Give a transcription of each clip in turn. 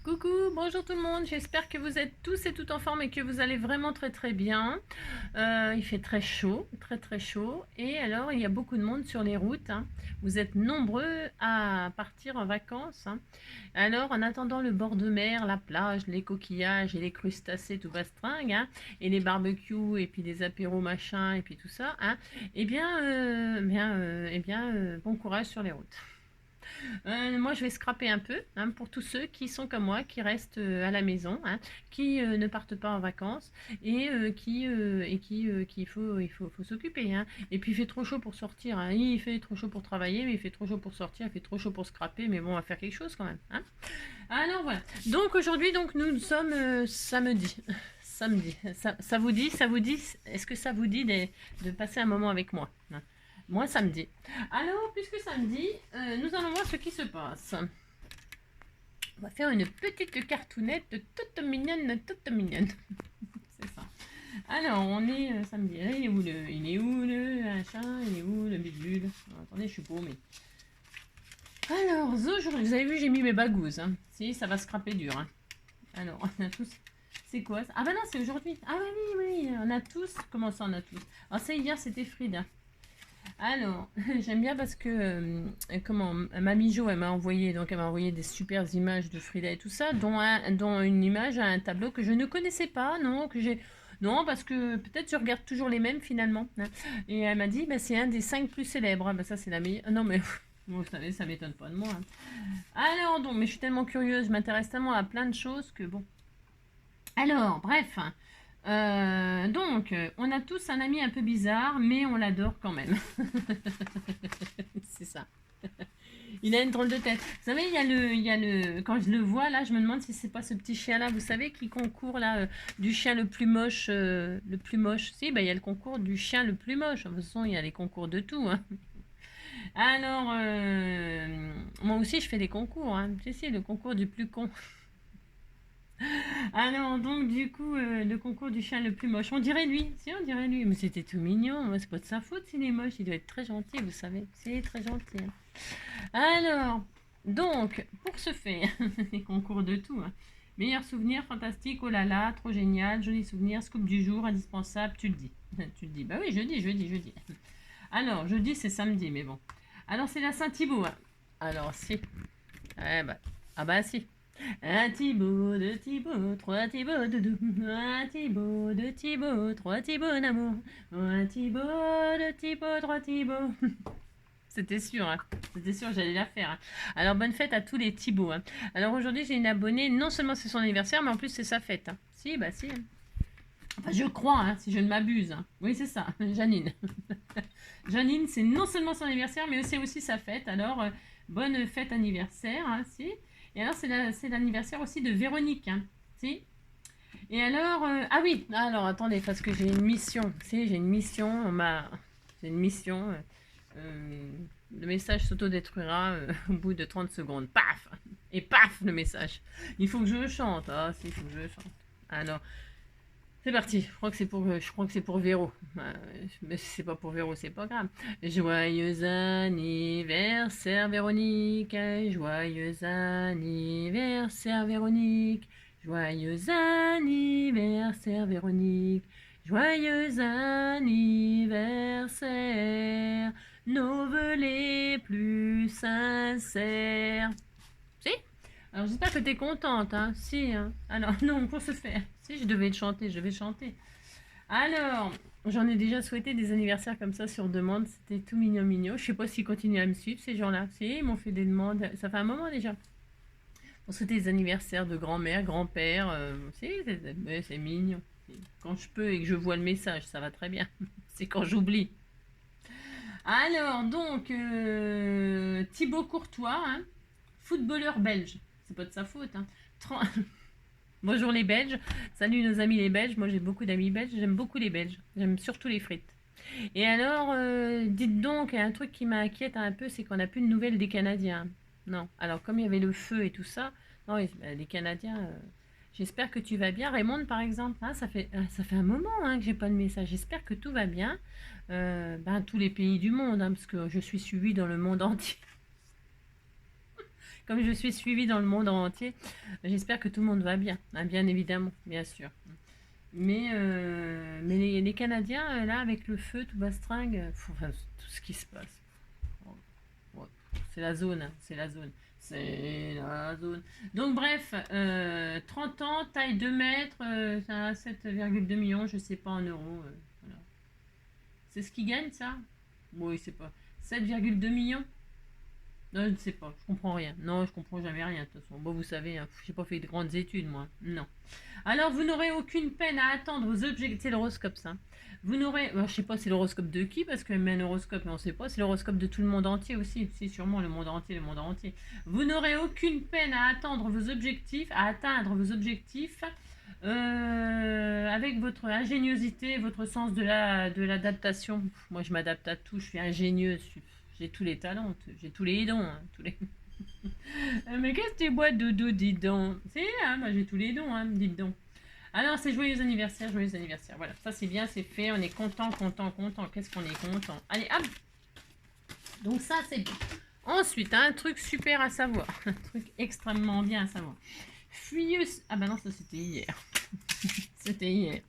Coucou, bonjour tout le monde, j'espère que vous êtes tous et toutes en forme et que vous allez vraiment très bien. Il fait très chaud et alors il y a beaucoup de monde sur les routes, hein. Vous êtes nombreux à partir en vacances, hein. Alors en attendant le bord de mer, la plage, les coquillages et les crustacés tout bastringue, hein, et les barbecues et puis les apéros machin et puis tout ça, hein, bon courage sur les routes. Moi, je vais scraper un peu, hein, pour tous ceux qui sont comme moi, qui restent à la maison, hein, qui ne partent pas en vacances et qu'il faut s'occuper, hein. Et puis il fait trop chaud pour sortir, hein. Il fait trop chaud pour travailler, mais il fait trop chaud pour sortir, il fait trop chaud pour scraper, mais bon, on va faire quelque chose quand même, hein. Alors voilà. Donc aujourd'hui, donc nous sommes samedi. Samedi. Ça vous dit, est-ce que ça vous dit de passer un moment avec moi, hein? Moi, samedi. Alors, puisque samedi, nous allons voir ce qui se passe. On va faire une petite cartoonette toute mignonne, toute mignonne. C'est ça. Alors, on est samedi. Là, il est où le machin? Il est où le bidule? Attendez, je suis paumée. Alors, aujourd'hui, vous avez vu, j'ai mis mes bagouses, hein. Si, ça va scraper dur, hein. Alors, on a tous. C'est quoi ça? Ah bah non, c'est aujourd'hui. Ah bah oui, on a tous. Comment ça, on a tous? Alors, ça, hier, c'était Frida. Alors, j'aime bien parce que Mamie Jo, elle m'a envoyé des super images de Frida et tout ça, dont une image à un tableau que je ne connaissais pas, non, parce que peut-être je regarde toujours les mêmes finalement, hein. Et elle m'a dit, bah, c'est un des 5 plus célèbres. Ah, bah, ça c'est la meilleure. Non mais vous savez, ça m'étonne pas de moi, hein. Alors donc, mais je suis tellement curieuse, je m'intéresse tellement à plein de choses que bon. Alors, bref. On a tous un ami un peu bizarre, mais on l'adore quand même. C'est ça. Il a une drôle de tête. Vous savez, quand je le vois là, je me demande si c'est pas ce petit chien là, vous savez, qui concourt là, du chien le plus moche, le plus moche. Si, bah il y a le concours du chien le plus moche. De toute façon, il y a les concours de tout, hein. Alors, moi aussi, je fais des concours, hein. Si, le concours du plus con. Alors, donc, du coup, le concours du chien le plus moche. On dirait lui. Si, on dirait lui. Mais c'était tout mignon. Moi, c'est pas de sa faute s'il est moche. Il doit être très gentil, vous savez. C'est très gentil, hein. Alors, donc, pour ce faire, les concours de tout, hein. Meilleur souvenir, fantastique, oh là là, trop génial, joli souvenir, scoop du jour, indispensable, tu le dis. Tu le dis. Bah oui, jeudi. Alors, jeudi, c'est samedi, mais bon. Alors, c'est la Saint-Thibault, hein. Alors, si. Eh bah, ah bah si. Un Thibaut, deux Thibaut, trois Thibaut de doux. Un Thibaut, deux Thibaut, trois Thibaut d'amour. Un Thibaut, deux Thibaut, trois Thibaut. C'était sûr, hein. C'était sûr, j'allais la faire, hein. Alors, bonne fête à tous les Thibauts, hein. Alors, aujourd'hui, j'ai une abonnée. Non seulement c'est son anniversaire, mais en plus, c'est sa fête, hein. Si, bah si, hein. Enfin, je crois, hein, si je ne m'abuse, hein. Oui, c'est ça, Janine. Janine, c'est non seulement son anniversaire, mais c'est aussi sa fête. Alors, bonne fête anniversaire, hein, si. Et alors, c'est l'anniversaire aussi de Véronique, hein, si. Et alors, ah oui, alors attendez, parce que j'ai une mission. Si, j'ai une mission, j'ai une mission. Le message s'autodétruira au bout de 30 secondes. Paf! Et paf, le message. Il faut que je chante. Ah, si, il faut que je chante. Alors, c'est parti. Je crois que c'est pour Véro. Mais si c'est pas pour Véro, c'est pas grave. Joyeux anniversaire, Véronique. Joyeux anniversaire, Véronique. Joyeux anniversaire, Véronique. Joyeux anniversaire. Nos vœux les plus sincères. Si? Alors j'espère que t'es contente, hein. Si, hein. Alors non, pour ce faire. Si, je devais te chanter, je vais chanter. Alors, j'en ai déjà souhaité des anniversaires comme ça sur demande. C'était tout mignon. Je sais pas s'ils continuent à me suivre, ces gens-là. Si, ils m'ont fait des demandes. Ça fait un moment déjà. Pour souhaiter des anniversaires de grand-mère, grand-père. Si, c'est mignon. Quand je peux et que je vois le message, ça va très bien. C'est quand j'oublie. Alors, donc, Thibaut Courtois, hein, footballeur belge. C'est pas de sa faute, hein. Bonjour les Belges. Salut nos amis les Belges. Moi, j'ai beaucoup d'amis belges. J'aime beaucoup les Belges. J'aime surtout les frites. Et alors, dites donc, il y a un truc qui m'inquiète un peu, c'est qu'on n'a plus de nouvelles des Canadiens. Non. Alors, comme il y avait le feu et tout ça, non, les Canadiens, j'espère que tu vas bien. Raymond, par exemple, hein, ça fait un moment, hein, que j'ai pas de message. J'espère que tout va bien. Tous les pays du monde, hein, parce que je suis suivie dans le monde entier. comme je suis suivie dans le monde entier, j'espère que tout le monde va bien, hein, bien évidemment, bien sûr. Mais les Canadiens, là, avec le feu, tout bastringue, enfin, tout ce qui se passe. Ouais, c'est la zone, hein, c'est la zone. C'est la zone. Donc bref, 30 ans, taille 2 mètres, 7,2 millions, je sais pas en euros. Voilà. C'est ce qui gagne ça? Oui, c'est pas. 7,2 millions? Non, je ne sais pas, je comprends rien. Non, je comprends jamais rien de toute façon. Bon, vous savez, hein, j'ai pas fait de grandes études, moi. Non. Alors, vous n'aurez aucune peine à attendre vos objectifs. C'est l'horoscope, ça. Vous n'aurez. Je sais pas, c'est l'horoscope de qui, parce que même un horoscope, mais on sait pas. C'est l'horoscope de tout le monde entier aussi. C'est sûrement le monde entier, le monde entier. Vous n'aurez aucune peine à atteindre vos objectifs, avec votre ingéniosité, votre sens de l'adaptation. Moi, je m'adapte à tout, je suis ingénieuse, j'ai tous les talents, j'ai tous les dons. Hein, tous les... Mais qu'est-ce que tu bois, Dodo, dis donc? C'est là, moi j'ai tous les dons, hein, dites donc. Alors, c'est joyeux anniversaire, joyeux anniversaire. Voilà, ça c'est bien, c'est fait, on est content, content, content. Qu'est-ce qu'on est content? Allez, hop. Donc ça, c'est bien. Ensuite, un truc super à savoir, un truc extrêmement bien à savoir. Fuyeux... Ah bah non, ça c'était hier. C'était hier.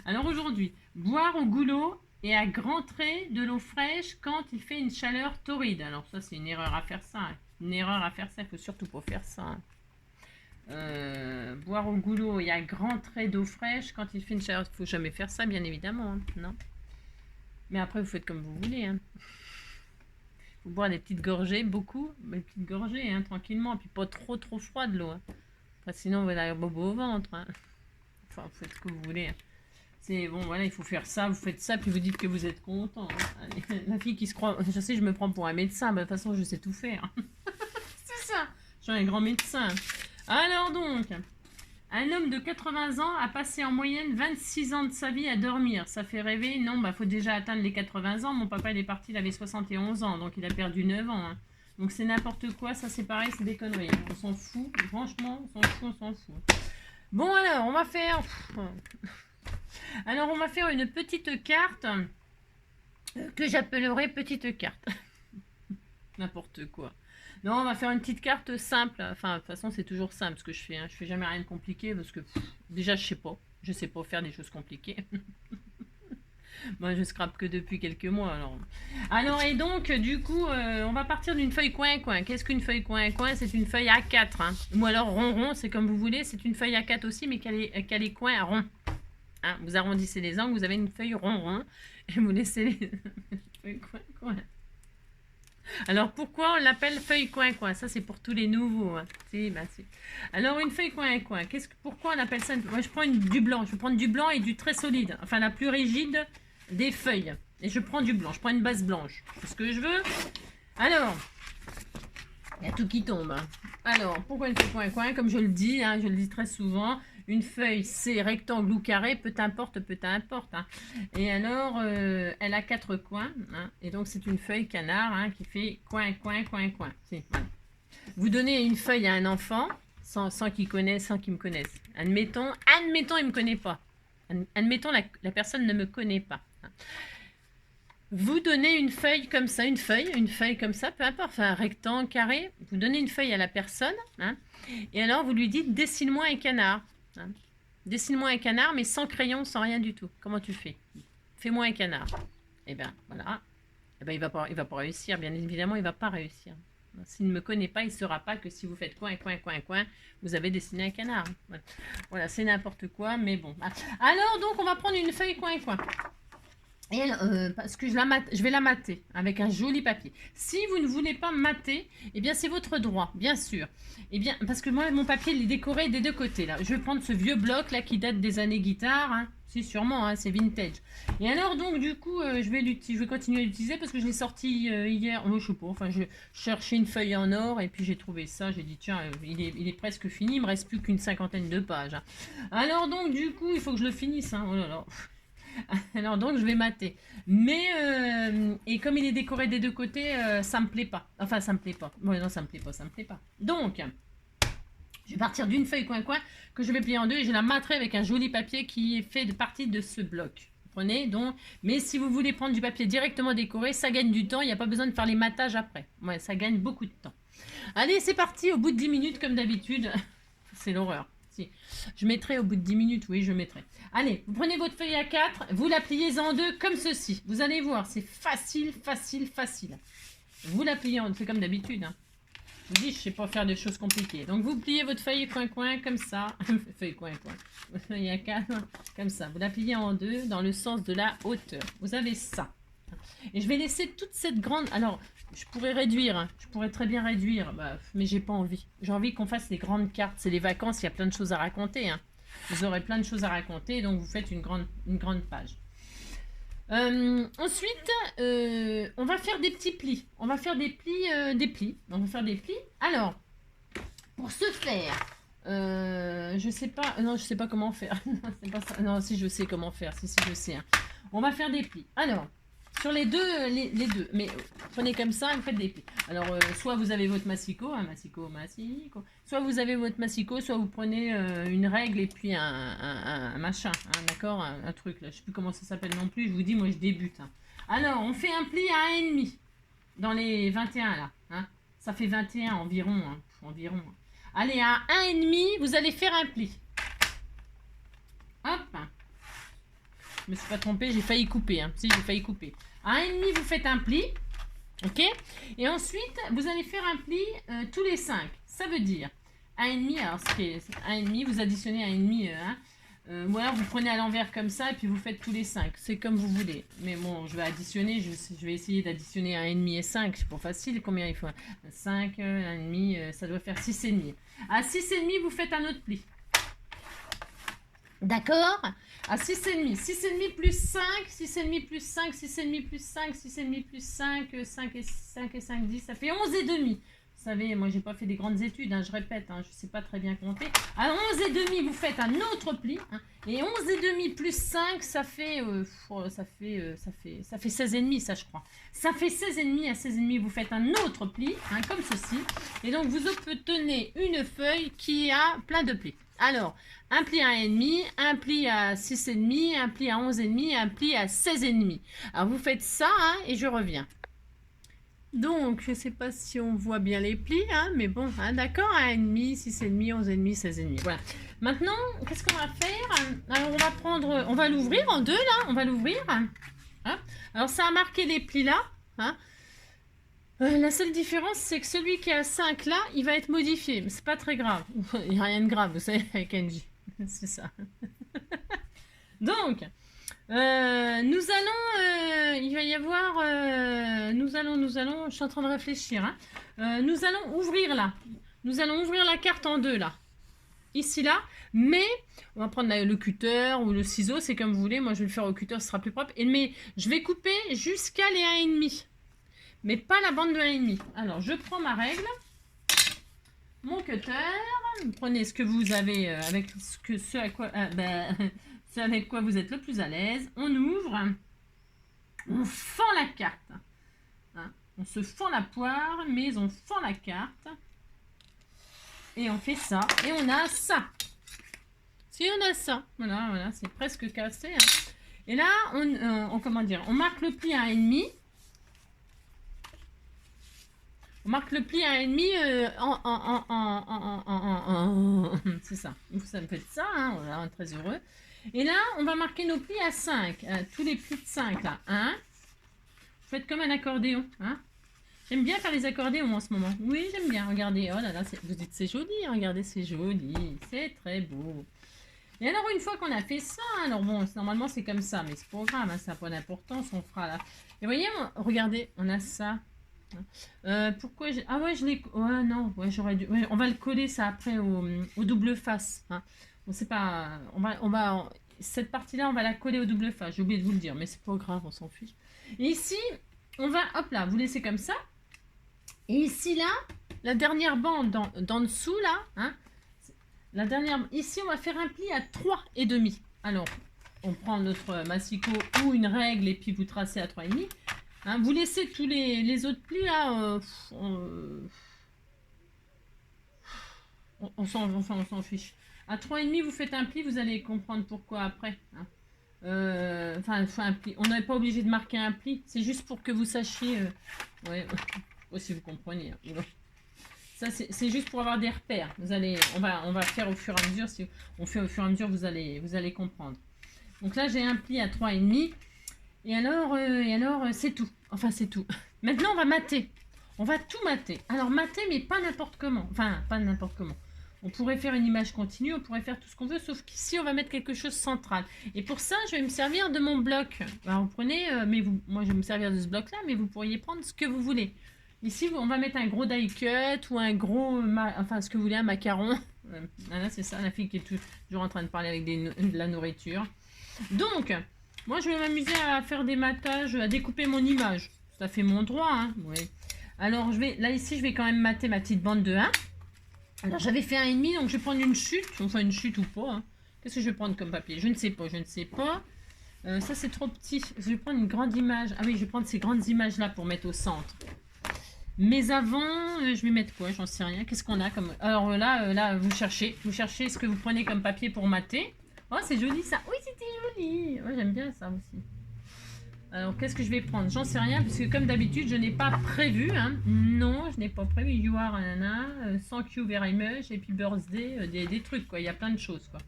Alors aujourd'hui, boire au goulot et à grands traits de l'eau fraîche quand il fait une chaleur torride. Alors ça, c'est une erreur à faire ça. Hein. Une erreur à faire ça, il faut surtout pas faire ça. Hein. Boire au goulot et à grands traits d'eau fraîche quand il fait une chaleur... Il faut jamais faire ça, bien évidemment. Hein. Non. Mais après, vous faites comme vous voulez. Hein. Faut boire des petites gorgées, beaucoup. Des petites gorgées, hein, tranquillement. Et puis pas trop froide l'eau. Hein. Enfin, sinon, vous allez bobo au ventre. Hein. Enfin, vous faites ce que vous voulez. Hein. C'est bon, voilà, il faut faire ça, vous faites ça, puis vous dites que vous êtes content. Hein. Allez, la fille qui se croit, je sais, je me prends pour un médecin, mais de toute façon, je sais tout faire. C'est ça, je suis un grand médecin. Alors donc, un homme de 80 ans a passé en moyenne 26 ans de sa vie à dormir. Ça fait rêver? Non, bah faut déjà atteindre les 80 ans. Mon papa, il est parti, il avait 71 ans, donc il a perdu 9 ans. Hein. Donc c'est n'importe quoi, ça c'est pareil, c'est des conneries. On s'en fout, franchement, on s'en fout. Bon alors, on va faire... Alors, on va faire une petite carte que j'appellerai petite carte. N'importe quoi. Non, on va faire une petite carte simple. Enfin, de toute façon, c'est toujours simple ce que je fais. Hein. Je fais jamais rien de compliqué parce que déjà, je sais pas. Je sais pas faire des choses compliquées. Moi, je scrape que depuis quelques mois. Alors et donc, du coup, on va partir d'une feuille coin-coin. Qu'est-ce qu'une feuille coin-coin? C'est une feuille A4. Hein. Ou alors rond-rond, c'est comme vous voulez. C'est une feuille A4 aussi, mais qui a les coins ronds. Hein, vous arrondissez les angles, vous avez une feuille rond-rond et vous laissez les feuilles coin-coin. Alors pourquoi on l'appelle feuille coin-coin? Ça c'est pour tous les nouveaux. Hein. Alors une feuille coin-coin, pourquoi on appelle ça? Moi je prends du blanc, je vais prendre du blanc et du très solide, enfin la plus rigide des feuilles. Et je prends du blanc, je prends une base blanche. C'est ce que je veux. Alors, il y a tout qui tombe. Hein. Alors, pourquoi une feuille coin-coin? Comme je le dis, hein, je le dis très souvent. Une feuille, c'est rectangle ou carré, peu importe. Hein. Et alors, elle a 4 coins. Hein, et donc, c'est une feuille canard hein, qui fait coin. Voilà. Vous donnez une feuille à un enfant, sans qu'il connaisse, sans qu'il me connaisse. Admettons, il ne me connaît pas. Admettons, la personne ne me connaît pas. Hein. Vous donnez une feuille comme ça, une feuille comme ça, peu importe, enfin un rectangle, carré. Vous donnez une feuille à la personne. Hein, et alors, vous lui dites, dessine-moi un canard. Hein. Dessine-moi un canard, mais sans crayon, sans rien du tout. Comment tu fais? Fais-moi un canard. Et bien, voilà. Et ben, il va pas réussir. Bien évidemment, il va pas réussir. S'il ne me connaît pas, il ne saura pas que si vous faites coin, vous avez dessiné un canard. Voilà, c'est n'importe quoi, mais bon. Alors, donc, on va prendre une feuille coin. Et parce que je vais la mater avec un joli papier. Si vous ne voulez pas mater, eh bien c'est votre droit, bien sûr. Eh bien, parce que moi, mon papier, il est décoré des deux côtés. Là. Je vais prendre ce vieux bloc là qui date des années guitare. Hein. Si, sûrement, hein, c'est vintage. Et alors, donc, du coup, je vais continuer à l'utiliser parce que je l'ai sorti hier. Je sais pas, enfin, je cherchais une feuille en or et puis j'ai trouvé ça. J'ai dit, tiens, il est presque fini. Il me reste plus qu'une 50aine de pages. Hein. Alors, donc, du coup, il faut que je le finisse. Hein. Oh là là. Alors donc je vais mater. Mais et comme il est décoré des deux côtés, ça me plaît pas. Enfin ça me plaît pas. Bon non ça me plaît pas. Donc je vais partir d'une feuille coin que je vais plier en deux et je la materai avec un joli papier qui fait partie de ce bloc. Vous prenez donc. Mais si vous voulez prendre du papier directement décoré, ça gagne du temps. Il n'y a pas besoin de faire les matages après. Ouais, ça gagne beaucoup de temps. Allez, c'est parti, au bout de 10 minutes, comme d'habitude. C'est l'horreur. Si. Je mettrai au bout de 10 minutes, oui, je mettrai. Allez, vous prenez votre feuille A4, vous la pliez en deux comme ceci. Vous allez voir, c'est facile, facile, facile. Vous la pliez en deux, c'est comme d'habitude. Hein. Je vous dis, je ne sais pas faire des choses compliquées. Donc, vous pliez votre feuille coin-coin comme ça. Feuille coin-coin. Votre feuille A4, comme ça. Vous la pliez en deux dans le sens de la hauteur. Vous avez ça. Et je vais laisser toute cette grande... Alors, je pourrais réduire. Hein. Je pourrais très bien réduire. Bah, mais j'ai pas envie. J'ai envie qu'on fasse des grandes cartes. C'est les vacances, il y a plein de choses à raconter. Hein. Vous aurez plein de choses à raconter. Donc, vous faites une grande page. Ensuite, on va faire des petits plis. On va faire des plis. On va faire des plis. Alors, pour ce faire, je sais pas. Non, je sais pas comment faire. C'est pas ça. Non, si je sais comment faire. Si je sais. Hein. On va faire des plis. Alors, sur les deux, les deux. Mais prenez comme ça, vous faites des plis. Alors, soit vous avez votre massicot, un massicot. Soit vous avez votre massicot, soit vous prenez une règle et puis un machin, hein, d'accord, un truc là. Je sais plus comment ça s'appelle non plus. Je vous dis, moi je débute. Hein. Alors, on fait un pli à 1,5 dans les 21 là. Hein. Ça fait 21 environ. Hein, environ. Allez, à 1,5, vous allez faire un pli. Hop. Je me suis pas trompée, j'ai failli couper. Hein. Si, j'ai failli couper. À 1,5, vous faites un pli. Ok. Et ensuite, vous allez faire un pli tous les 5. Ça veut dire 1,5. Alors, c'est 1,5, vous additionnez 1,5. Hein. Ou alors, vous prenez à l'envers comme ça et puis vous faites tous les 5. C'est comme vous voulez. Mais bon, je vais additionner. Je vais essayer d'additionner 1,5 et 5. C'est pas facile. Combien il faut 5, 1,5, ça doit faire 6,5. À 6,5, vous faites un autre pli. D'accord? À 6,5. 6,5 plus 5, 6,5 plus 5, 6,5 plus 5, 6,5 plus 5, 5 et 5 et 5, 10, ça fait 11,5. Vous savez, moi, j'ai pas fait des grandes études, hein, je répète, hein, je sais pas très bien compter. À 11,5, vous faites un autre pli. Hein, et 11,5 plus 5, ça fait 16,5, ça, je crois. Ça fait 16,5. À 16,5, vous faites un autre pli, hein, comme ceci. Et donc, vous obtenez une feuille qui a plein de plis. Alors, un pli à 1,5, un pli à 6,5, un pli à 11,5, un pli à 16,5. Alors, vous faites ça, hein, et je reviens. Donc, je ne sais pas si on voit bien les plis, hein, mais bon, hein, d'accord, 1,5, 6,5, 11,5, 16,5. Voilà. Maintenant, qu'est-ce qu'on va faire? Alors, on va l'ouvrir en deux, là, on va l'ouvrir. Hein. Alors, ça a marqué les plis là. Hein. La seule différence, c'est que celui qui est à 5 là, il va être modifié. Mais c'est pas très grave. Il n'y a rien de grave, vous savez, avec NJ. C'est ça. Donc, nous allons, il va y avoir, nous allons, je suis en train de réfléchir, hein. Nous allons ouvrir là. Nous allons ouvrir la carte en deux là. Ici là, mais on va prendre le cutter ou le ciseau, c'est comme vous voulez. Moi, je vais le faire au cutter, ce sera plus propre. Mais je vais couper jusqu'à les 1,5. Mais pas la bande de 1,5. Alors, je prends ma règle, mon cutter, vous prenez ce que vous avez avec ce avec quoi vous êtes le plus à l'aise. On ouvre, on fend la carte. Hein, on se fend la poire, mais on fend la carte. Et on fait ça. Et on a ça. Si on a ça, voilà, c'est presque cassé. Hein. Et là, comment dire, on marque le pli à 1,5. On marque le pli à 1,5 c'est ça. Vous faites ça, hein, on est très heureux. Et là, on va marquer nos plis à 5. Tous les plis de 5, là. 1. Vous faites comme un accordéon. Hein. J'aime bien faire les accordéons en ce moment. Oui, j'aime bien. Regardez. Oh là là, vous dites c'est joli. Regardez, c'est joli. C'est très beau. Et alors, une fois qu'on a fait ça, alors bon, normalement, c'est comme ça. Mais c'est pas grave, hein, ça n'a pas d'importance. On fera là. Et vous voyez, regardez, on a ça. Pourquoi j'ai... Ah ouais, je l'ai... Ouais, non, ouais, j'aurais dû... Ouais, on va le coller ça après au double face. Hein. On sait pas... Cette partie-là, on va la coller au double face. J'ai oublié de vous le dire, mais c'est pas grave, on s'en fiche. Et ici, on va... Hop là, vous laissez comme ça. Et ici, là, la dernière bande dans dessous, là, hein, la dernière... Ici, on va faire un pli à 3,5. Alors, on prend notre massicot ou une règle et puis vous tracez à 3,5. Hein, vous laissez tous les autres plis là, on s'en fiche. À 3,5, vous faites un pli, vous allez comprendre pourquoi après. Hein. Un pli. On n'est pas obligé de marquer un pli, c'est juste pour que vous sachiez. Ouais, si vous comprenez. Hein. Ça, c'est juste pour avoir des repères. On va faire au fur et à mesure. Si on fait au fur et à mesure, vous allez comprendre. Donc là, j'ai un pli à 3,5. Et alors, c'est tout. Enfin, c'est tout. Maintenant, on va mater. On va tout mater. Alors, mater, mais pas n'importe comment. Enfin, pas n'importe comment. On pourrait faire une image continue, on pourrait faire tout ce qu'on veut, sauf qu'ici, on va mettre quelque chose de central. Et pour ça, je vais me servir de mon bloc. Alors, vous prenez, moi, je vais me servir de ce bloc-là, mais vous pourriez prendre ce que vous voulez. Ici, on va mettre un gros die cut ou un gros, enfin, ce que vous voulez, un macaron. Voilà, c'est ça, la fille qui est toujours en train de parler avec de la nourriture. Donc, moi, je vais m'amuser à faire des matages, à découper mon image. Ça fait mon droit, hein. Oui. Alors, là, ici, je vais quand même mater ma petite bande de 1. Alors, j'avais fait 1,5, donc je vais prendre une chute. Enfin, une chute ou pas. Hein. Qu'est-ce que je vais prendre comme papier? Je ne sais pas, je ne sais pas. Ça, c'est trop petit. Je vais prendre une grande image. Ah oui, je vais prendre ces grandes images-là pour mettre au centre. Mais avant, je vais mettre quoi? J'en sais rien. Qu'est-ce qu'on a comme... Alors là, vous cherchez ce que vous prenez comme papier pour mater. Oh, c'est joli ça. Oui, c'était joli. Oh, j'aime bien ça aussi. Alors, qu'est-ce que je vais prendre? J'en sais rien, parce que comme d'habitude, je n'ai pas prévu. Hein. Non, je n'ai pas prévu. You are, nanana, thank you very much, et puis birthday, des trucs, quoi. Il y a plein de choses, quoi.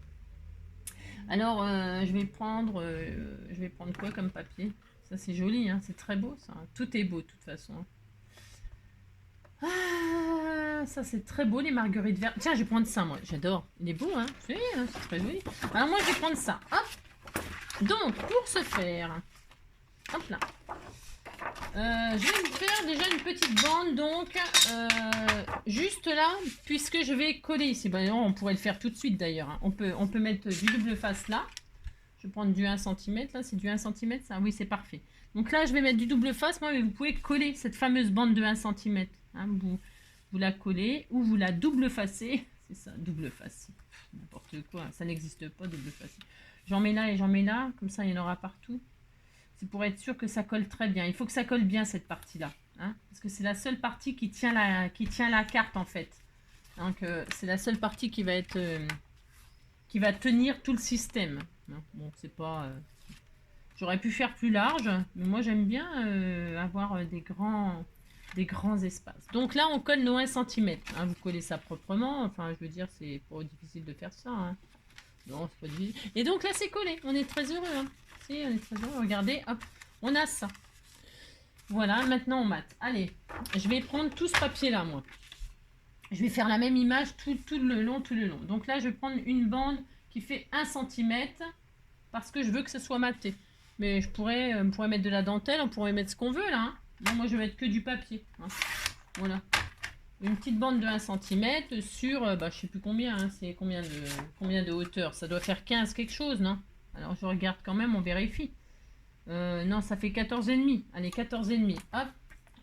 Alors, je vais prendre quoi comme papier? Ça, c'est joli, hein. C'est très beau, ça. Tout est beau, de toute façon. Ah, ça, c'est très beau, les marguerites vertes. Tiens, je vais prendre ça, moi. J'adore. Il est beau, hein. C'est très joli. Alors, moi, je vais prendre ça. Hop. Donc, pour ce faire... Hop là. Je vais me faire déjà une petite bande, donc, juste là, puisque je vais coller ici. Ben, on pourrait le faire tout de suite, d'ailleurs. Hein. On peut mettre du double face là. Je vais prendre du 1 cm, là. C'est du 1 cm, ça? Oui, c'est parfait. Donc là, je vais mettre du double face, moi, mais vous pouvez coller cette fameuse bande de 1 cm. Hein. Vous la collez ou vous la double facez. C'est ça, double face. N'importe quoi, ça n'existe pas, double face. J'en mets là et j'en mets là, comme ça, il y en aura partout. C'est pour être sûr que ça colle très bien. Il faut que ça colle bien, cette partie-là. Hein, parce que c'est la seule partie qui tient la carte, en fait. Donc, c'est la seule partie qui va tenir tout le système. Hein, bon, c'est pas... J'aurais pu faire plus large, mais moi, j'aime bien avoir des grands espaces. Donc là, on colle nos 1 cm. Hein, vous collez ça proprement. Enfin, je veux dire, c'est pas difficile de faire ça. Hein. Non, c'est pas difficile. Et donc là, c'est collé. On est très heureux. Hein. On est très heureux. Regardez, hop, on a ça. Voilà, maintenant on mate. Allez, je vais prendre tout ce papier-là, moi. Je vais faire la même image tout le long. Donc là, je vais prendre une bande qui fait 1 cm parce que je veux que ça soit maté. Mais on pourrait mettre de la dentelle, on pourrait mettre ce qu'on veut, là. Hein. Non, moi, je vais mettre que du papier. Hein. Voilà. Une petite bande de 1 cm sur, je sais plus combien, hein, c'est combien de hauteur. Ça doit faire 15 quelque chose, non? Alors, je regarde quand même, on vérifie. Non, ça fait 14,5. Allez, 14,5. Hop,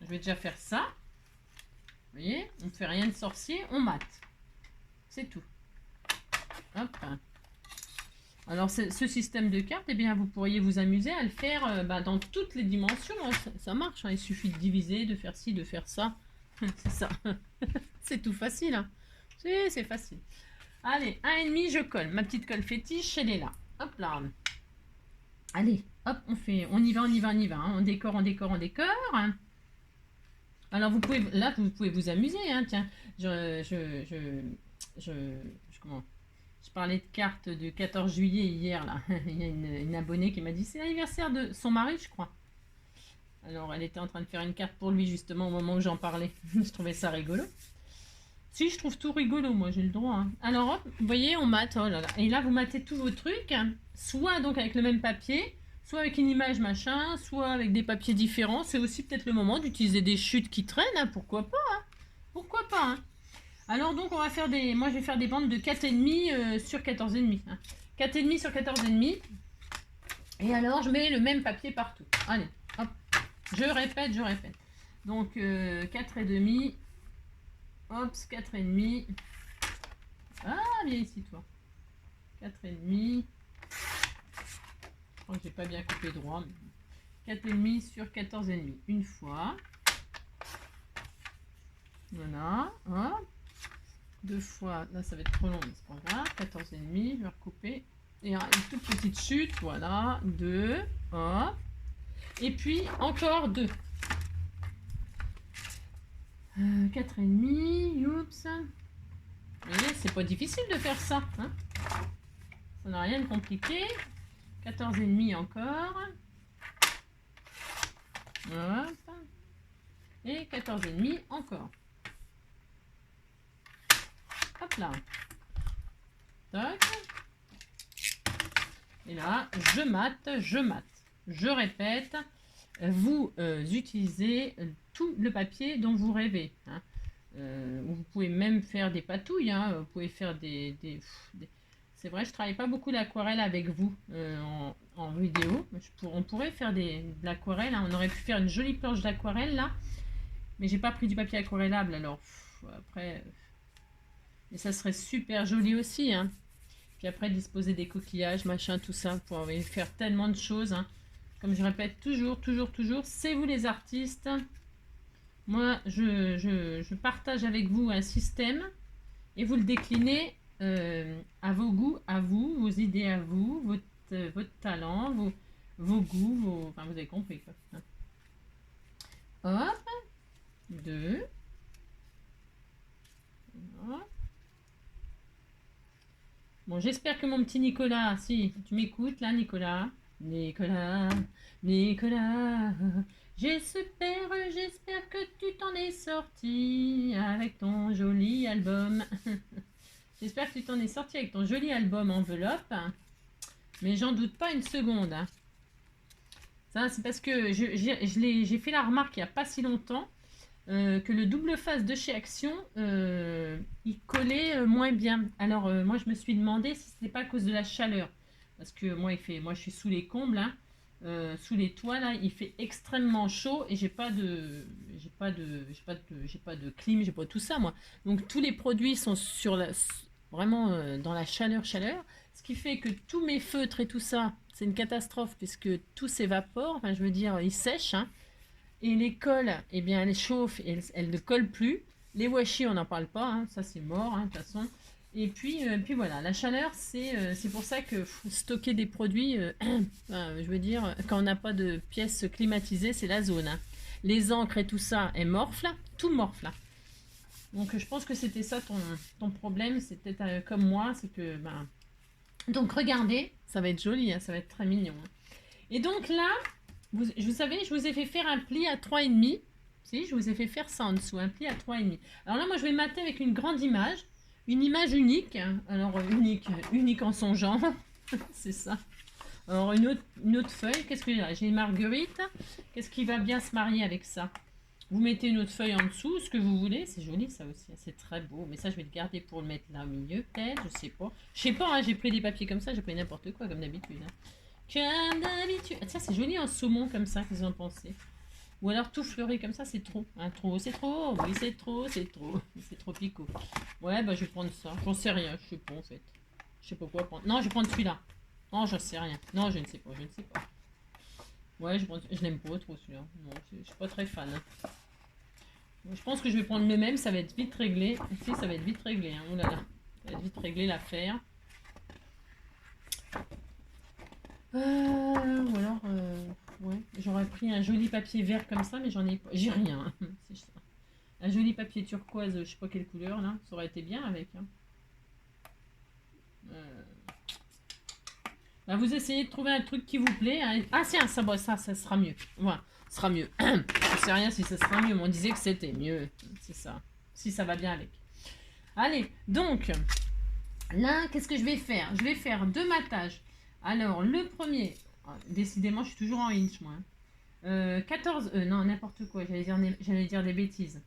je vais déjà faire ça. Vous voyez, on ne fait rien de sorcier, on mate. C'est tout. Hop. Alors, ce système de cartes, eh bien, vous pourriez vous amuser à le faire dans toutes les dimensions. Hein. Ça marche, hein. Il suffit de diviser, de faire ci, de faire ça. C'est ça. C'est tout facile. Hein. C'est facile. Allez, 1,5, je colle. Ma petite colle fétiche, elle est là. Hop là. Allez, hop, on y va. Hein. On décore. Hein. Alors, vous pouvez vous amuser. Hein. Tiens, je parlais de cartes du 14 juillet hier, là. Il y a une abonnée qui m'a dit c'est l'anniversaire de son mari, je crois. Alors, elle était en train de faire une carte pour lui, justement, au moment où j'en parlais. Je trouvais ça rigolo. Si, je trouve tout rigolo, moi, j'ai le droit. Hein. Alors, hop, vous voyez, on mate. Oh là là. Et là, vous matez tous vos trucs, hein, soit donc avec le même papier, soit avec une image machin, soit avec des papiers différents. C'est aussi peut-être le moment d'utiliser des chutes qui traînent, hein, pourquoi pas. Hein. Pourquoi pas, hein. Alors, donc, moi, je vais faire des bandes de 4,5 sur 14,5. Hein. 4,5 sur 14,5. Et alors, je mets le même papier partout. Allez, hop. Je répète. Donc, 4,5. Hop, 4,5. Ah, viens ici, toi. 4,5. Je crois que j'ai pas bien coupé droit. 4,5 sur 14,5. Une fois. Voilà. Hop. 2 fois. Là, ça va être trop long, mais c'est pas grave. 14,5. Je vais recouper. Et une toute petite chute. Voilà. 2. Hop. Et puis, encore 2. 4,5. Oups. Vous voyez, c'est pas difficile de faire ça. Hein, ça n'a rien de compliqué. 14,5 encore. Hop. Et 14,5 encore. Hop là. Tac. Et là, je mate, je mate. Je répète, vous utilisez tout le papier dont vous rêvez. Hein. Vous pouvez même faire des patouilles. Hein. Vous pouvez faire C'est vrai, je travaille pas beaucoup l'aquarelle avec vous en vidéo. On pourrait faire de l'aquarelle. Hein. On aurait pu faire une jolie planche d'aquarelle là. Mais j'ai pas pris du papier aquarellable. Alors, après... Et ça serait super joli aussi. Hein. Puis après, disposer des coquillages, machin, tout ça. Vous pouvez faire tellement de choses. Hein. Comme je répète toujours, c'est vous les artistes. Moi, je partage avec vous un système et vous le déclinez à vos goûts, à vous, vos idées à vous, votre talent, vos goûts, enfin, vous avez compris quoi. Hop, 2. Voilà. Bon, j'espère que mon petit Nicolas, si tu m'écoutes là, Nicolas, j'espère que tu t'en es sorti avec ton joli album. J'espère que tu t'en es sorti avec ton joli album enveloppe, mais j'en doute pas une seconde. Hein. Ça, c'est parce que j'ai fait la remarque il n'y a pas si longtemps que le double face de chez Action, il collait moins bien. Alors, moi, je me suis demandé si ce n'était pas à cause de la chaleur. Parce que moi, je suis sous les combles, hein, sous les toits, là, il fait extrêmement chaud et j'ai pas de clim, j'ai pas tout ça, moi. Donc, tous les produits sont vraiment dans la chaleur. Ce qui fait que tous mes feutres et tout ça, c'est une catastrophe puisque tout s'évapore. Enfin, je veux dire, ils sèchent, hein. Et les colles, eh bien, elles chauffent et elles ne collent plus. Les washi, on n'en parle pas, hein, ça c'est mort, hein, de toute façon. Et puis voilà, la chaleur, c'est pour ça que stocker des produits, je veux dire, quand on n'a pas de pièces climatisées, c'est la zone. Hein. Les encres et tout ça, elles morflent, tout morfle. Donc je pense que c'était ça ton problème, c'était comme moi, c'est que... Donc regardez, ça va être joli, hein, ça va être très mignon. Et donc là... Vous savez, je vous ai fait faire un pli à 3,5. Si, je vous ai fait faire ça en dessous, un pli à 3,5. Alors là, moi, je vais mater avec une grande image. Une image unique. Alors, unique en son genre. C'est ça. Alors, une autre feuille. Qu'est-ce que j'ai là? J'ai une marguerite. Qu'est-ce qui va bien se marier avec ça? Vous mettez une autre feuille en dessous, ce que vous voulez. C'est joli, ça aussi. C'est très beau. Mais ça, je vais le garder pour le mettre là au milieu, peut-être. Je sais pas. Je sais pas, hein, j'ai pris des papiers comme ça. J'ai pris n'importe quoi, comme d'habitude. Hein. Comme d'habitude. Ah, tiens, c'est joli en saumon comme ça, qu'est-ce que vous en pensez? Ou alors tout fleuri comme ça, c'est trop. Hein, trop, c'est trop. Oui, c'est trop. C'est trop picot. Ouais, bah je vais prendre ça. J'en sais rien, je sais pas en fait. Je sais pas quoi prendre. Non, je vais prendre celui-là. Non, j'en sais rien. Non, je ne sais pas, Ouais, je l'aime pas trop celui-là. Non, je suis pas très fan. Hein. Je pense que je vais prendre le même, ça va être vite réglé. Ici, ça va être vite réglé. Hein. Oh là là. Ça va être vite réglé l'affaire. Ou alors, ouais, j'aurais pris un joli papier vert comme ça, mais j'en ai pas. J'ai rien. C'est ça. Un joli papier turquoise, je sais pas quelle couleur là, ça aurait été bien avec. Hein. Bah, vous essayez de trouver un truc qui vous plaît. Hein. Ah tiens, ça sera mieux. Voilà, ça sera mieux. Je sais rien si ça sera mieux, mais on disait que c'était mieux. C'est ça. Si ça va bien avec. Allez, donc, là, qu'est-ce que je vais faire? Je vais faire 2 matages. Alors, le premier, décidément, je suis toujours en inch, moi. 14, non, n'importe quoi, j'allais dire des bêtises.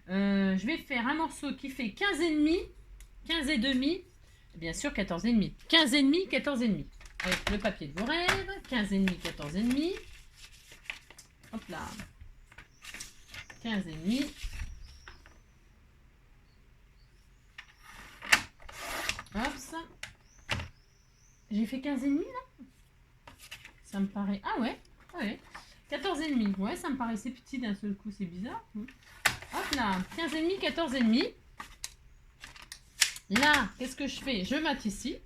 Je vais faire un morceau qui fait 15,5, 15,5, bien sûr 14,5. 15,5, 14,5. Avec le papier de vos rêves, 15,5, 14,5. Hop là. 15,5. Hop ça. J'ai fait 15,5 là? Ça me paraît... Ah ouais, 14,5. Ouais, ça me paraissait petit d'un seul coup, c'est bizarre. Hop là, 15,5, 14,5. Là, qu'est-ce que je fais? Je mate ici.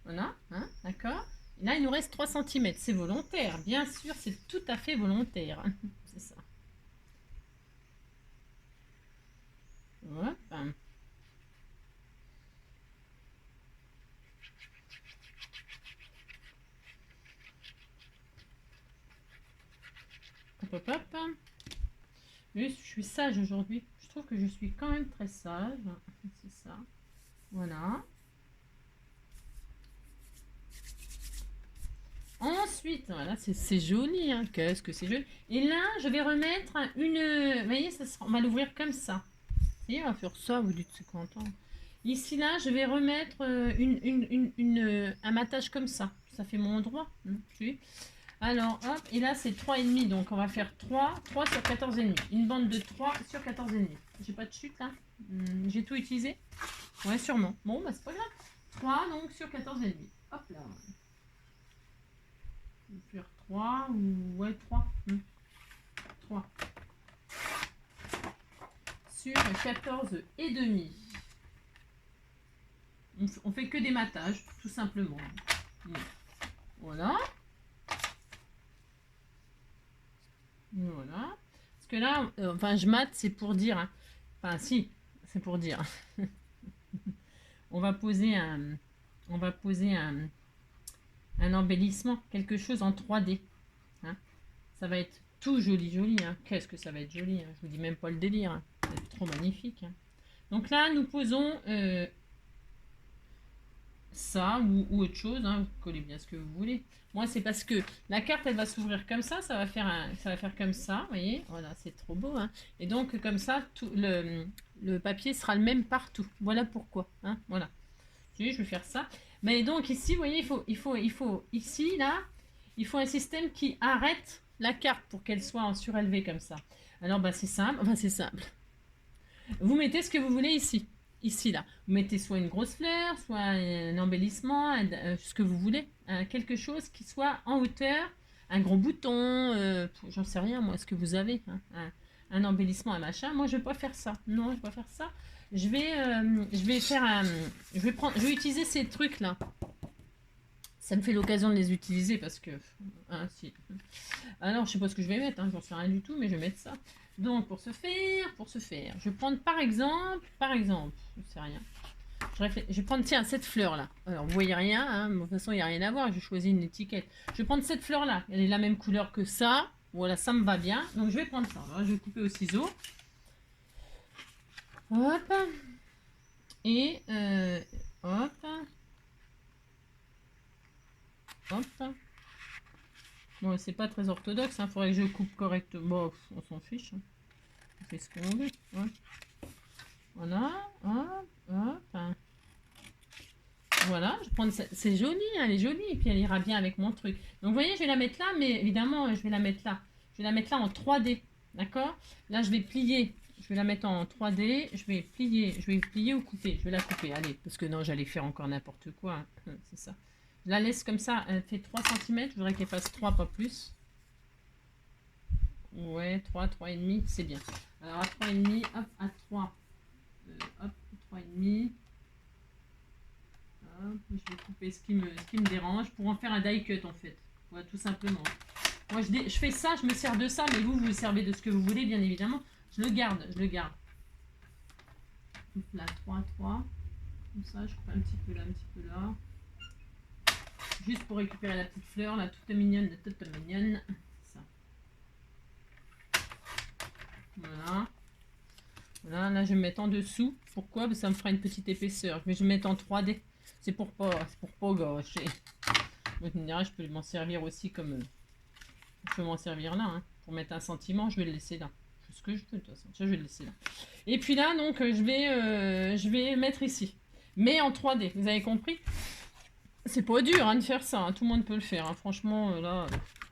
Voilà, hein, d'accord. Là, il nous reste 3 cm. C'est volontaire, bien sûr, c'est tout à fait volontaire. C'est ça. Hop. Hop, hop, hop. Je suis sage aujourd'hui. Je trouve que je suis quand même très sage. C'est ça. Voilà. Ensuite, voilà, c'est joli. Hein. Qu'est-ce que c'est joli. Et là, je vais remettre une... Vous voyez, on va l'ouvrir comme ça. Et on va faire ça, vous dites c'est content. Ici, là, je vais remettre un matage comme ça. Ça fait mon endroit. Alors, hop, et là, c'est 3,5. Donc, on va faire 3 sur 14,5. Une bande de 3 sur 14,5. J'ai pas de chute, là. J'ai tout utilisé. Ouais, sûrement. Bon, bah, c'est pas grave. 3, donc, sur 14,5. Hop là. Je vais faire 3 ou... Ouais, 3. 3. Sur 14,5. On fait que des matages, tout simplement. Voilà. Voilà. Parce que là, enfin, je mate, c'est pour dire. Hein. Enfin, si, c'est pour dire. On va poser un embellissement, quelque chose en 3D. Hein. Ça va être tout joli, joli. Hein. Qu'est-ce que ça va être joli. Hein. Je vous dis même pas le délire. Hein. Ça va être trop magnifique. Hein. Donc là, nous posons ça ou autre chose. Hein. Vous collez bien ce que vous voulez. Moi, c'est parce que la carte, elle va s'ouvrir comme ça. Ça va faire comme ça. Vous voyez, voilà, c'est trop beau. Hein. Et donc, comme ça, tout le papier sera le même partout. Voilà pourquoi. Hein. Voilà. Je vais faire ça. Mais donc ici, vous voyez, ici, là, il faut un système qui arrête la carte pour qu'elle soit en surélevée comme ça. Alors, bah, c'est simple. Enfin, c'est simple. Vous mettez ce que vous voulez ici. Ici, là. Vous mettez soit une grosse fleur, soit un embellissement, ce que vous voulez. Quelque chose qui soit en hauteur, un gros bouton, j'en sais rien, moi, ce que vous avez. Hein, un embellissement, un machin. Moi, je ne vais pas faire ça. Non, je ne vais pas faire ça. Je vais faire un... Je vais utiliser ces trucs-là. Ça me fait l'occasion de les utiliser parce que... Hein, si. Alors, je sais pas ce que je vais mettre. Hein, j'en sais rien du tout, mais je vais mettre ça. Donc, pour ce faire, je vais prendre par exemple, je sais rien. Je vais prendre, tiens, cette fleur-là. Alors, vous voyez rien, hein, de toute façon, il n'y a rien à voir. Je choisis une étiquette. Je vais prendre cette fleur-là. Elle est la même couleur que ça. Voilà, ça me va bien. Donc, je vais prendre ça. Alors, je vais couper au ciseau. Hop. Et, hop. Hop. Bon, c'est pas très orthodoxe. Il faudrait que je coupe correctement. Bon, on s'en fiche. Hein. On fait ce qu'on veut. Ouais. Voilà. Hop. Hop. Voilà, je prends c'est joli, elle est jolie, et puis elle ira bien avec mon truc. Donc vous voyez, je vais la mettre là, mais évidemment, je vais la mettre là. Je vais la mettre là en 3D, d'accord? Là, je vais plier, je vais la mettre en 3D, je vais plier ou couper. Je vais la couper, allez, parce que non, j'allais faire encore n'importe quoi, hein. C'est ça. Je la laisse comme ça, elle fait 3 cm, je voudrais qu'elle fasse 3, pas plus. Ouais, 3,5, c'est bien. Alors à 3,5, hop, à 3, hop, 3,5. Je vais couper ce qui me dérange pour en faire un die cut en fait. Voilà, tout simplement. Moi je fais ça, je me sers de ça, mais vous vous servez de ce que vous voulez, bien évidemment. Je le garde. Donc là, 3. Comme ça, je coupe un petit peu là, un petit peu là. Juste pour récupérer la petite fleur, là, toute mignonne. Ça. Voilà. Voilà, là je vais me mettre en dessous. Pourquoi? Parce que ça me fera une petite épaisseur. Je vais mettre en 3D. C'est pour pas gâcher. Donc, je peux m'en servir aussi comme... je peux m'en servir là, hein, pour mettre un sentiment. Je vais le laisser là. Je fais ce que je peux de toute façon. Ça, je vais le laisser là. Et puis là, donc, je vais mettre ici. Mais en 3D, vous avez compris? C'est pas dur hein, de faire ça. Hein. Tout le monde peut le faire. Hein. Franchement, là,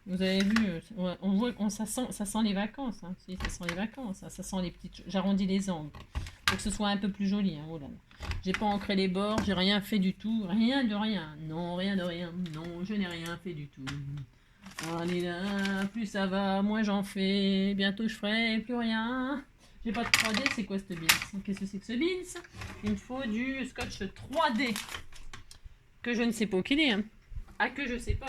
vous avez vu, on voit, ça sent les vacances. Hein. Si, ça sent les vacances. Hein. Ça sent les petites... J'arrondis les angles. Pour que ce soit un peu plus joli. Hein. Oh là là. J'ai pas ancré les bords, j'ai rien fait du tout. Rien de rien. Non, rien de rien. Non, je n'ai rien fait du tout. Allez là, plus ça va, moins j'en fais. Bientôt je ferai plus rien. J'ai pas de 3D, c'est quoi ce bins? Qu'est-ce que c'est que ce bins? Il me faut du scotch 3D. Que je ne sais pas qu'il est. Hein. Ah, que je sais pas,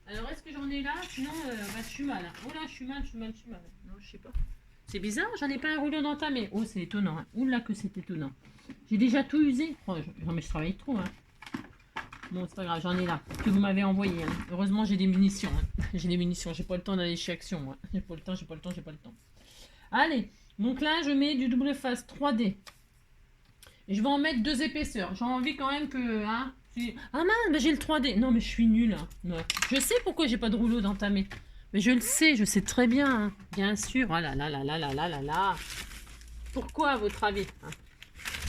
Alors, est-ce que j'en ai là? Sinon, bah, je suis mal. Hein. Oh là, je suis mal. Non, je sais pas. C'est bizarre, j'en ai pas un rouleau d'entamé. Oh, c'est étonnant. Hein. Oula, que c'est étonnant. J'ai déjà tout usé. Oh, non, mais je travaille trop. Hein. Bon, c'est pas grave, j'en ai là. Que vous m'avez envoyé. Hein. Heureusement, j'ai des munitions. Hein. J'ai des munitions. J'ai pas le temps d'aller chez Action. Moi. J'ai pas le temps, j'ai pas le temps, j'ai pas le temps. Allez. Donc là, je mets du double face 3D. Et je vais en mettre 2 épaisseurs. J'ai envie quand même que... Hein, ah mince, j'ai le 3D. Non, mais je suis nulle. Hein. Ouais. Je sais pourquoi j'ai pas de rouleau d'entamé. Mais je le sais, je sais très bien. Hein. Bien sûr. Oh là là là là là là là là. Pourquoi, à votre avis hein?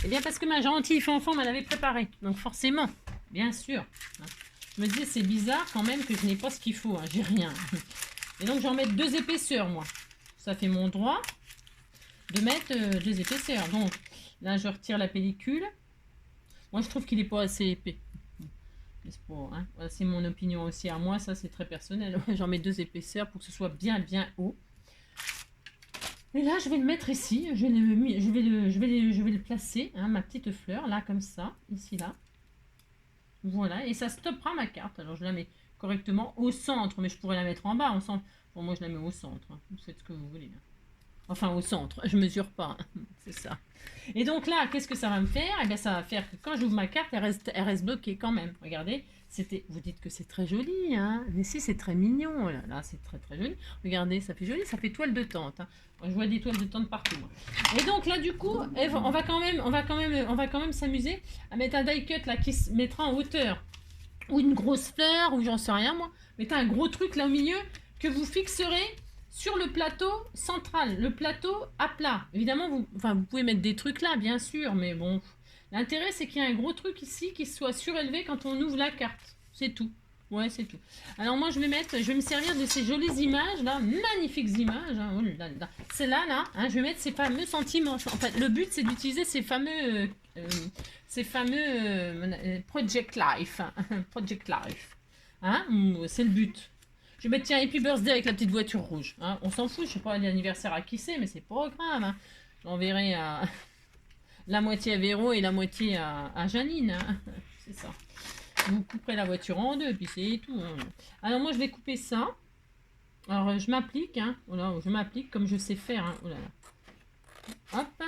Eh bien, parce que ma gentille fanfan m'en avait préparé. Donc forcément, bien sûr. Hein. Je me disais, c'est bizarre quand même que je n'ai pas ce qu'il faut. Hein. J'ai rien. Et donc, je vais en mettre 2 épaisseurs, moi. Ça fait mon droit de mettre 2 épaisseurs. Donc, là, je retire la pellicule. Moi, je trouve qu'il n'est pas assez épais. Hein. Voilà, c'est mon opinion aussi à moi. Ça, c'est très personnel. J'en mets 2 épaisseurs pour que ce soit bien, bien haut. Et là, je vais le mettre ici. Je vais le placer, hein, ma petite fleur, là, comme ça. Ici, là. Voilà. Et ça stoppera ma carte. Alors, je la mets correctement au centre. Mais je pourrais la mettre en bas. Bon, moi, je la mets au centre. Hein. Vous faites ce que vous voulez. Hein. Enfin, au centre. Je mesure pas. Hein. C'est ça. Et donc là, qu'est-ce que ça va me faire? Eh bien, ça va faire que quand j'ouvre ma carte, elle reste bloquée quand même. Regardez. Vous dites que c'est très joli, hein? Mais si, c'est très mignon. Là, c'est très très joli. Regardez, ça fait joli, ça fait toile de tente. Hein. Moi, je vois des toiles de tente partout. Moi. Et donc là, du coup, on va quand même s'amuser à mettre un die cut là qui se mettra en hauteur, ou une grosse fleur, ou j'en sais rien moi. Mettez un gros truc là au milieu que vous fixerez sur le plateau central, le plateau à plat. Évidemment, vous pouvez mettre des trucs là, bien sûr, mais bon. L'intérêt, c'est qu'il y a un gros truc ici qui soit surélevé quand on ouvre la carte. C'est tout. Ouais, c'est tout. Alors moi, je vais me servir de ces jolies images, là, magnifiques images. Hein. Oh là là. C'est là, hein, je vais mettre ces fameux sentiments. En fait, le but, c'est d'utiliser ces fameux Project Life. Hein. Project Life. Hein, c'est le but. Je vais mettre, tiens, Happy Birthday avec la petite voiture rouge. Hein. On s'en fout, je sais pas l'anniversaire à qui c'est, mais c'est pas grave. Hein. J'enverrai à... la moitié à Véro et la moitié à Janine. Hein. C'est ça. Vous couperez la voiture en 2, puis c'est tout. Hein. Alors moi, je vais couper ça. Alors, je m'applique. Hein. Oh là, je m'applique comme je sais faire. Hein. Oh là là. Hop.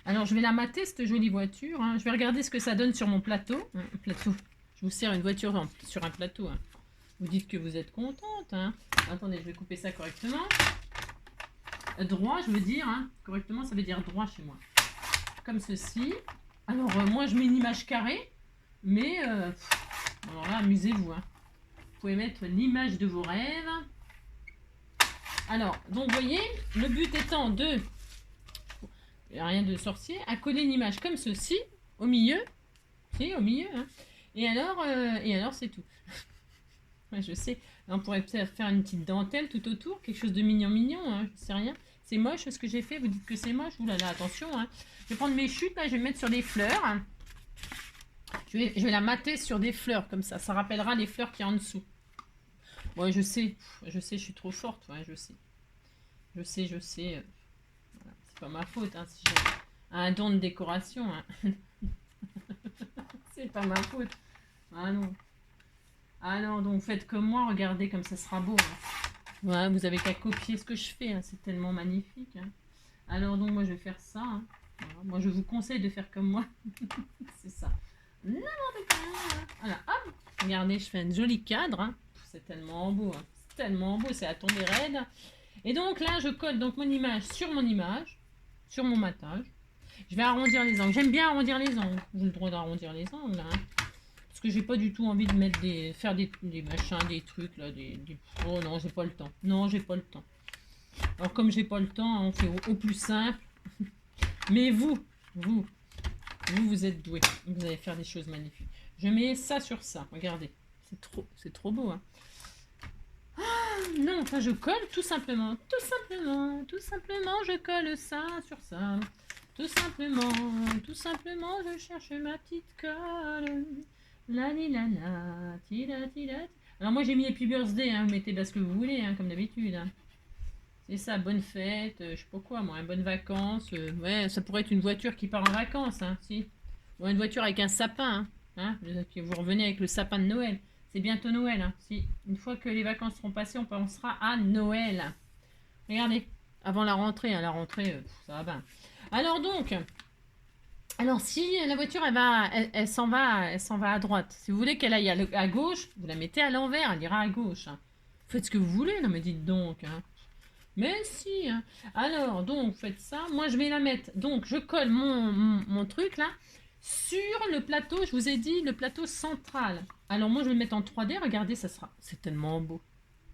Alors, je vais la mater, cette jolie voiture. Hein. Je vais regarder ce que ça donne sur mon plateau. Hein. Plateau. Je vous sers une voiture sur un plateau. Hein. Vous dites que vous êtes contente. Hein. Attendez, je vais couper ça correctement. Droit, je veux dire, hein. Correctement, ça veut dire droit chez moi. Comme ceci. Alors, moi, je mets une image carrée, mais, alors là, amusez-vous, hein. Vous pouvez mettre l'image de vos rêves. Alors, donc, vous voyez, le but étant de, il n'y a rien de sorcier, à coller une image comme ceci, au milieu, au milieu, hein. Et alors, c'est tout. Ouais, je sais. On pourrait peut-être faire une petite dentelle tout autour, quelque chose de mignon, hein, je sais rien. C'est moche ce que j'ai fait, vous dites que c'est moche. Ouh là là, attention. Hein. Je vais prendre mes chutes, là, je vais me mettre sur des fleurs. Hein. Je vais la mater sur des fleurs, comme ça. Ça rappellera les fleurs qu'il y a en dessous. Ouais, je sais, je suis trop forte, ouais, je sais. Je sais. Voilà. C'est pas ma faute, hein, si j'ai un don de décoration. Hein. C'est pas ma faute. Ah non. Ah non, donc faites comme moi, regardez comme ça sera beau. Hein. Ouais, vous avez qu'à copier ce que je fais, hein. C'est tellement magnifique. Hein. Alors donc moi je vais faire ça. Hein. Voilà. Moi je vous conseille de faire comme moi. C'est ça. N'importe quoi. Hein. Voilà, hop. Regardez, je fais un joli cadre. Hein. C'est tellement beau. Hein. C'est tellement beau, c'est à tomber raide. Et donc là je colle donc mon image, sur mon matage. Je vais arrondir les angles. J'aime bien arrondir les angles. J'ai le droit d'arrondir les angles. Hein. Parce que j'ai pas du tout envie de mettre faire des machins, des trucs là, oh non, j'ai pas le temps. Non, j'ai pas le temps. Alors comme j'ai pas le temps, on fait au plus simple. Mais vous êtes doués. Vous allez faire des choses magnifiques. Je mets ça sur ça. Regardez, c'est trop beau. Hein. Ah, non, enfin je colle tout simplement, je colle ça sur ça. Tout simplement, je cherche ma petite colle. La li la la, ti la ti la. Alors moi j'ai mis Happy Birthday, hein, vous mettez ce que vous voulez, hein, comme d'habitude. Hein. C'est ça, bonne fête, je sais pas quoi, moi, hein, bonnes vacances. Ouais, ça pourrait être une voiture qui part en vacances, hein, si. Ou une voiture avec un sapin, hein, vous revenez avec le sapin de Noël. C'est bientôt Noël, hein, si. Une fois que les vacances seront passées, on pensera à Noël. Regardez, avant la rentrée, hein, la rentrée, ça va bien. Alors donc, alors si la voiture, elle s'en va à droite. Si vous voulez qu'elle aille à gauche, vous la mettez à l'envers, elle ira à gauche. Hein. Faites ce que vous voulez, non mais dites donc. Hein. Mais si. Hein. Alors, donc, faites ça. Moi, je vais la mettre. Donc, je colle mon truc là sur le plateau. Je vous ai dit, le plateau central. Alors, moi, je vais le mettre en 3D. Regardez, ça sera. C'est tellement beau.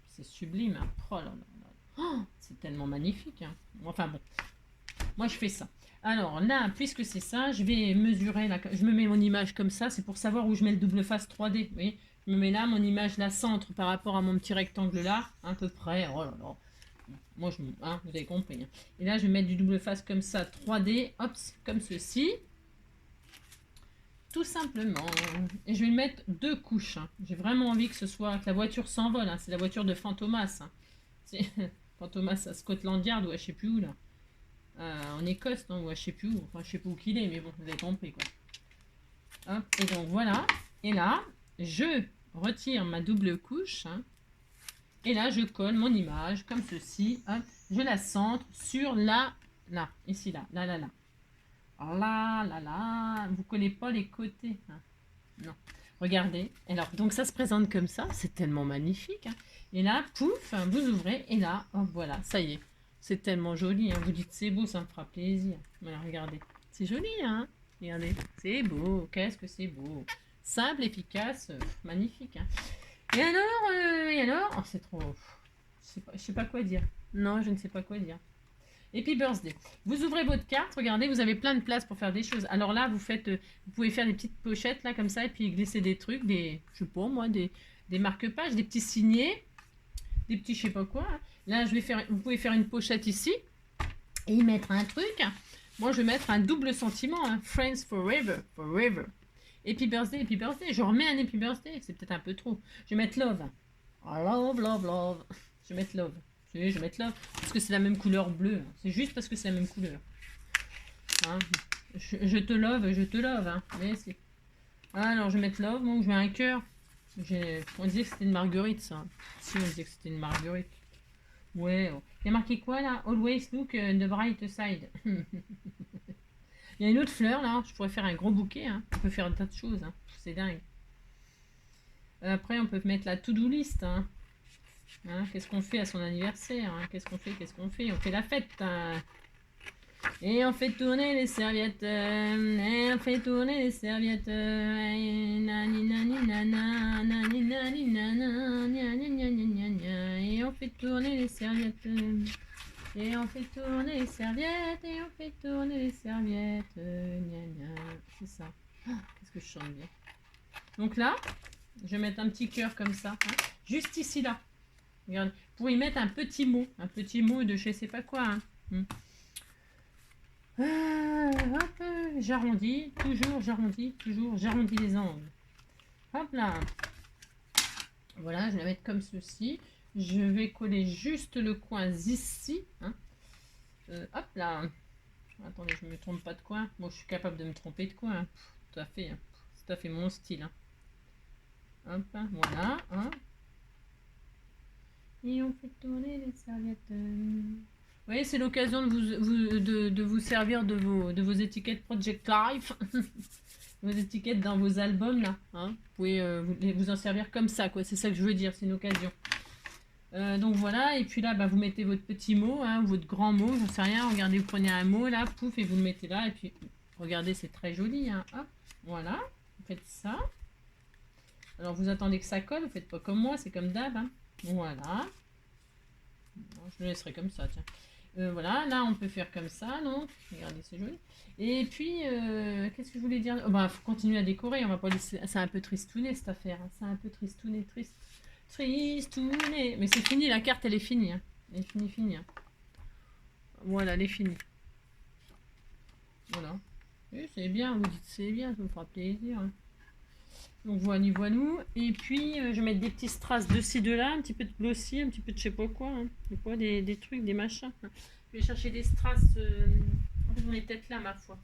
C'est sublime. Hein. Oh là là là. Oh, c'est tellement magnifique. Hein. Enfin bon, moi, je fais ça. Alors là, puisque c'est ça, je vais mesurer. Je me mets mon image comme ça. C'est pour savoir où je mets le double face 3D. Vous voyez, je me mets là, mon image la centre par rapport à mon petit rectangle là, à peu près. Oh là là. Moi, hein, vous avez compris. Hein. Et là, je vais mettre du double face comme ça, 3D, hop, comme ceci. Tout simplement. Et je vais mettre 2 couches. Hein. J'ai vraiment envie que ce soit, que la voiture s'envole. Hein. C'est la voiture de Fantomas. Hein. C'est Fantomas à Scotland Yard ou à je sais plus où là. En Écosse, non, ou à je sais plus où. Enfin, je sais pas où qu'il est, mais bon, vous avez compris quoi. Hop, et donc voilà. Et là, je retire ma double couche. Hein. Et là, je colle mon image comme ceci. Hop, je la centre sur là, ici, là. Là, là, là. Vous ne collez pas les côtés. Hein. Non. Regardez. Alors, donc ça se présente comme ça. C'est tellement magnifique. Hein. Et là, pouf, vous ouvrez. Et là, hop, voilà, ça y est. C'est tellement joli. Hein. Vous dites, c'est beau, ça me fera plaisir. Voilà, regardez. C'est joli, hein. Regardez. C'est beau. Qu'est-ce que c'est beau. Simple, efficace, magnifique. Hein. Et alors, oh, c'est trop. Je sais pas quoi dire. Non, je ne sais pas quoi dire. Happy birthday. Vous ouvrez votre carte, regardez, vous avez plein de place pour faire des choses. Alors là, vous pouvez faire des petites pochettes là comme ça et puis glisser des trucs, je sais pas moi, des marque-pages, des petits signets, des petits je sais pas quoi. Hein. Là, vous pouvez faire une pochette ici et y mettre un truc. Moi, je vais mettre un double sentiment, hein. Friends forever, forever. Happy birthday, happy birthday. Je remets un happy birthday, c'est peut-être un peu trop. Je vais mettre love. Love, love, love. Je vais mettre love. Je vais mettre love parce que c'est la même couleur bleue. C'est juste parce que c'est la même couleur. Hein. Je te love. Hein. Mais c'est... Alors, je vais mettre love. Bon, je mets un cœur. On disait que c'était une marguerite, ça. Si, on disait que c'était une marguerite. Ouais. Il y a marqué quoi, là? Always look the bright side. Il y a une autre fleur là, je pourrais faire un gros bouquet. Hein. On peut faire un tas de choses. Hein. C'est dingue. Après, on peut mettre la to-do list. Hein. Hein, qu'est-ce qu'on fait à son anniversaire? Hein. Qu'est-ce qu'on fait? On fait la fête. Hein. Et on fait tourner les serviettes. Et on fait tourner les serviettes. Et on fait tourner les serviettes. Et on fait tourner les serviettes, et on fait tourner les serviettes. C'est ça. Oh, qu'est-ce que je chante bien. Donc là, je vais mettre un petit cœur comme ça. Hein, juste ici, là. Regardez. Pour y mettre un petit mot. Un petit mot de je sais pas quoi. Hein. Hop, j'arrondis. Toujours, j'arrondis les angles. Hop là. Voilà, je vais la mettre comme ceci. Je vais coller juste le coin ici. Hein. Hop là. Attendez, je ne me trompe pas de coin. Moi, je suis capable de me tromper de coin. Hein. Tout à fait. Hein. C'est tout à fait mon style. Hein. Hop, voilà. Hein. Et on fait tourner les serviettes. Vous voyez, c'est l'occasion de vous servir de vos étiquettes Project Life. Vos étiquettes dans vos albums, là. Hein. Vous pouvez vous en servir comme ça, quoi. C'est ça que je veux dire, c'est une occasion. Donc voilà, et puis là, bah, vous mettez votre petit mot, hein, votre grand mot, j'en sais rien. Regardez, vous prenez un mot, là, pouf, et vous le mettez là. Et puis, regardez, c'est très joli. Hein. Hop, voilà, vous faites ça. Alors, vous attendez que ça colle, vous faites pas comme moi, c'est comme d'hab. Hein. Voilà. Je le laisserai comme ça, tiens. Voilà, là, on peut faire comme ça, donc, regardez, c'est joli. Et puis, qu'est-ce que je voulais dire? Oh, bah, faut continuer à décorer, on va pas laisser... C'est un peu tristouné, cette affaire. Hein. C'est un peu tristouné, tristouné. Mais c'est fini, la carte, elle est finie. Hein. Elle est finie. Hein. Voilà, elle est finie. Voilà. Et c'est bien, vous dites c'est bien, ça me fera plaisir. Hein. Donc voilà. Et puis, je vais mettre des petits strass de ci, de là, un petit peu de glossy, un petit peu de je sais pas quoi. Hein. Des trucs, des machins. Hein. Je vais chercher des strass. J'en ai peut-être là, ma foi.